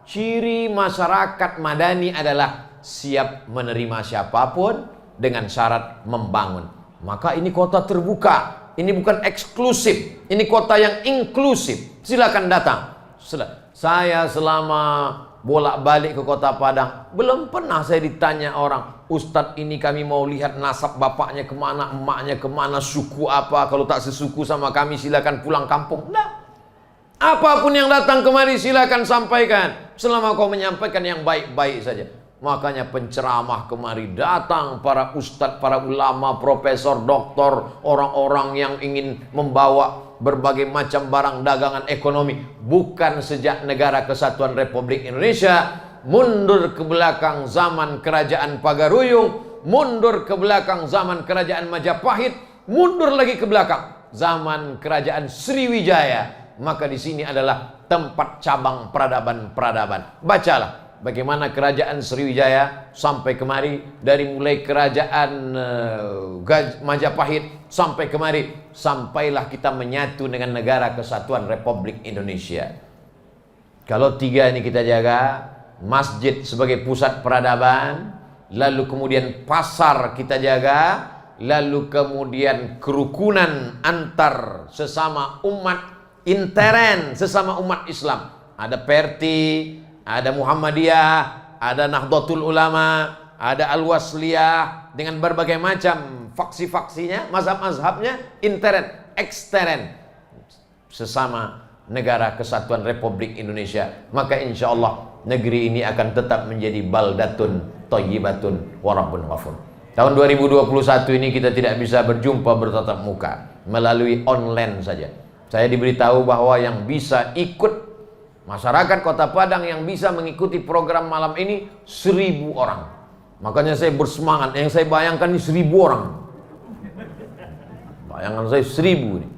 Speaker 1: Ciri masyarakat Madani adalah siap menerima siapapun dengan syarat membangun. Maka ini kota terbuka, ini bukan eksklusif, ini kota yang inklusif. Silakan datang. Saya selama bolak-balik ke Kota Padang, belum pernah saya ditanya orang, Ustadz ini kami mau lihat nasab bapaknya kemana, emaknya kemana, suku apa, kalau tak sesuku sama kami silakan pulang kampung. Nah, apapun yang datang kemari silakan sampaikan, selama kau menyampaikan yang baik-baik saja. Makanya penceramah kemari datang, para ustadz, para ulama, profesor, doktor, orang-orang yang ingin membawa berbagai macam barang dagangan ekonomi. Bukan sejak negara kesatuan Republik Indonesia, mundur ke belakang zaman kerajaan Pagaruyung, mundur ke belakang zaman kerajaan Majapahit, mundur lagi ke belakang zaman kerajaan Sriwijaya. Maka di sini adalah tempat cabang peradaban-peradaban. Bacalah bagaimana kerajaan Sriwijaya sampai kemari, dari mulai kerajaan Majapahit sampai kemari, sampailah kita menyatu dengan negara kesatuan Republik Indonesia. Kalau tiga ini kita jaga, masjid sebagai pusat peradaban, lalu kemudian pasar kita jaga, lalu kemudian kerukunan antar sesama umat, interen sesama umat Islam. Ada Perti, ada Muhammadiyah, ada Nahdlatul Ulama, ada Al-Wasliyah, dengan berbagai macam faksi-faksinya, mazhab-mazhabnya, intern, ekstern, sesama negara kesatuan Republik Indonesia. Maka insya Allah negeri ini akan tetap menjadi baldatun thayyibatun wa rabbun ghafur. Tahun 2021 ini kita tidak bisa berjumpa bertatap muka, melalui online saja. Saya diberitahu bahwa yang bisa ikut, masyarakat Kota Padang yang bisa mengikuti program malam ini 1000 orang. Makanya saya bersemangat, yang saya bayangkan ini 1000 orang. Bayangan saya 1000 ini.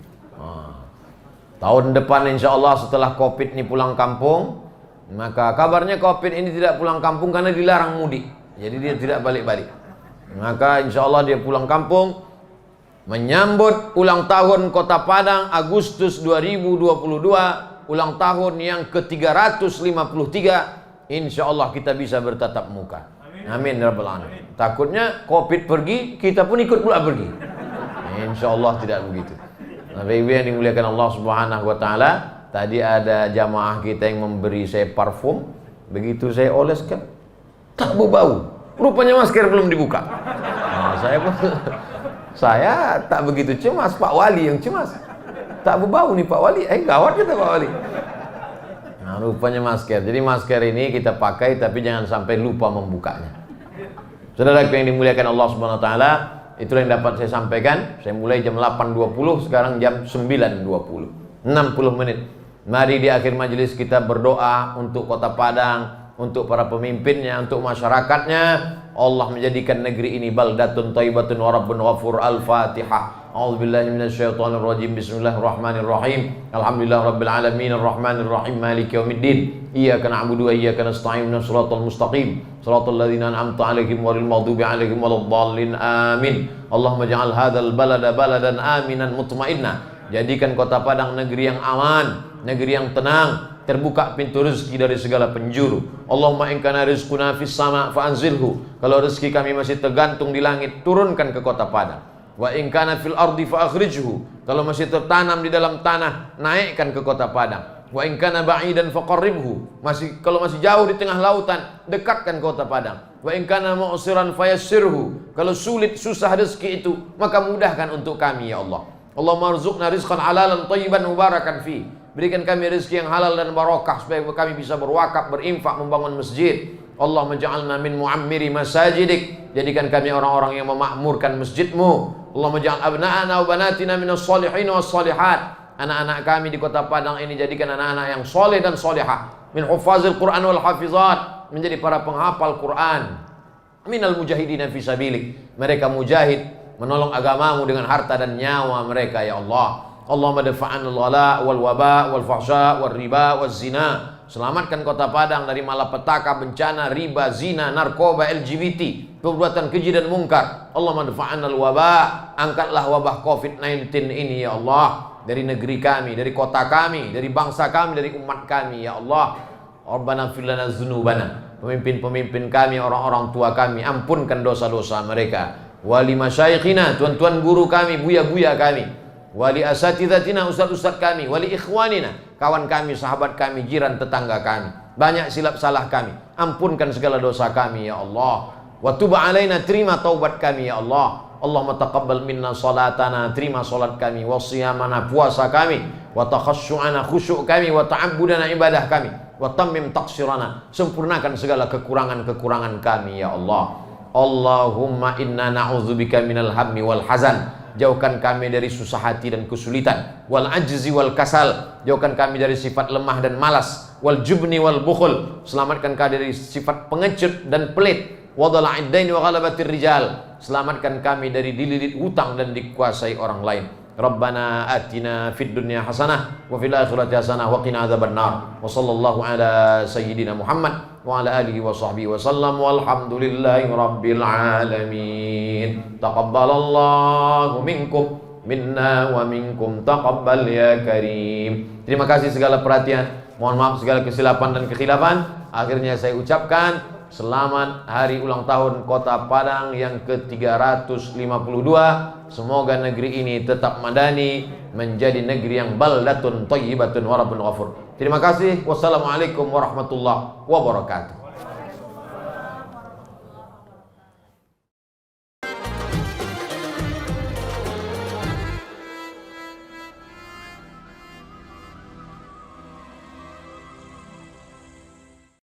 Speaker 1: Tahun depan insya Allah setelah Covid ini pulang kampung, maka kabarnya Covid ini tidak pulang kampung karena dilarang mudik. Jadi dia tidak balik-balik. Maka insya Allah dia pulang kampung, menyambut ulang tahun Kota Padang Agustus 2022, ulang tahun yang ke-353. Insya Allah kita bisa bertatap muka. Amin ya rabbal alamin. Takutnya Covid pergi, kita pun ikut pula pergi. Insya Allah tidak begitu. Nah, baby yang dimuliakan Allah Subhanahu wa taala, tadi ada jamaah kita yang memberi saya parfum. Begitu saya oleskan, tak berbau. Rupanya masker belum dibuka. Nah, saya tak begitu cemas, Pak Wali yang cemas. Tak berbau nih Pak Wali. Gawat kita Pak Wali. Nah, rupanya masker. Jadi masker ini kita pakai tapi jangan sampai lupa membukanya. Saudara yang dimuliakan Allah Subhanahu wa taala, itulah yang dapat saya sampaikan. Saya mulai jam 8.20, sekarang jam 9.20. 60 menit. Mari di akhir majelis kita berdoa untuk Kota Padang, untuk para pemimpinnya, untuk masyarakatnya. Allah menjadikan negeri ini baldatun thayyibatun wa rabbun ghafur. Al-Fatihah. A'udzubillahi minasyaitonirrajim. Bismillahirrahmanirrahim. Alhamdulillahirabbil alamin arrahmanir rahim maliki yaumiddin. Iyyaka na'budu wa iyyaka nasta'in ihdinas siratal mustaqim siratal ladzina an'amta 'alaihim ghairil maghdubi 'alaihim waladdallin. Amin. Allahumma ij'al hadzal balada baladan aminan mutmainna. Jadikan Kota Padang negeri yang aman, negeri yang tenang, terbuka pintu rezeki dari segala penjuru. Allahumma in kana rizquna fis sama' fa anzilhu. Kalau rezeki kami masih tergantung di langit, turunkan ke Kota Padang. Wa in kana fil ardi fa akhrijhu. Kalau masih tertanam di dalam tanah, naikkan ke Kota Padang. Wa in kana ba'idan fa qarribhu. Kalau masih jauh di tengah lautan, dekatkan Kota Padang. Wa in kana mu'siran fayassirhu. Kalau sulit susah rezeki itu, maka mudahkan untuk kami ya Allah. Allahumma arzuqna rizqan halalan thayyiban mubarakan fi. Berikan kami rezeki yang halal dan barokah supaya kami bisa berwakaf, berinfak, membangun masjid. Allahumma ja'alna min mu'ammiri masajidik. Jadikan kami orang-orang yang memakmurkan masjidmu. Allahumma ja'al abna'ana wa banatina minas salihin was salihat. Anak-anak kami di Kota Padang ini jadikan anak-anak yang soleh dan solehah. Min hufazil Quran wal hafizat. Menjadi para penghafal Quran. Minal mujahidina fi sabilik. Mereka mujahid menolong agamamu dengan harta dan nyawa mereka ya Allah. Allahumma dafa'an al-ghala wal waba wal fahsya wal riba wal zina. Selamatkan Kota Padang dari malapetaka, bencana, riba, zina, narkoba, LGBT, perbuatan keji dan mungkar. Allahumma dafa'an al-waba. Angkatlah wabah COVID-19 ini ya Allah, dari negeri kami, dari kota kami, dari bangsa kami, dari umat kami ya Allah. Rabbana fir lana dzunubana. Pemimpin-pemimpin kami, orang-orang tua kami, ampunkan dosa-dosa mereka. Wali masyayikhina, tuan-tuan guru kami, buya-buya kami. Wali asatidatina, ustaz-ustaz kami. Wali ikhwanina, kawan kami, sahabat kami, jiran tetangga kami. Banyak silap salah kami, ampunkan segala dosa kami ya Allah. Wa tub alaina, terima taubat kami ya Allah. Allahumma taqabbal minna salatana, terima salat kami. Wa siyamana, puasa kami. Wa takhasyu'ana, khusyuk kami. Wa ta'abbudana, ibadah kami. Wa tammim taqsirana, sempurnakan segala kekurangan-kekurangan kami ya Allah. Allahumma inna na'udzubika minal hammi wal hazan. Jauhkan kami dari susah hati dan kesulitan. Wal ajzi wal kasal. Jauhkan kami dari sifat lemah dan malas. Wal jubni wal bukhul. Selamatkan kami dari sifat pengecut dan pelit. Wadhala'id daini wa ghalabatir rijal. Selamatkan kami dari dililit hutang dan dikuasai orang lain. Rabbana atina fid dunya hasanah wa fil akhirati hasanah wa qina adzabannar. Wa sallallahu ala sayyidina Muhammad wa ala alihi wa sahbihi wa sallam walhamdulillahi rabbil alamin. Taqabbalallahu minkum minna wa minkum taqabbal ya karim. Terima kasih segala perhatian. Mohon maaf segala kesilapan dan kekhilafan. Akhirnya saya ucapkan selamat hari ulang tahun Kota Padang yang ke-352. Semoga negeri ini tetap madani, menjadi negeri yang baldatun thayyibatun wa rabbun ghafur. Terima kasih. Wassalamualaikum warahmatullahi wabarakatuh.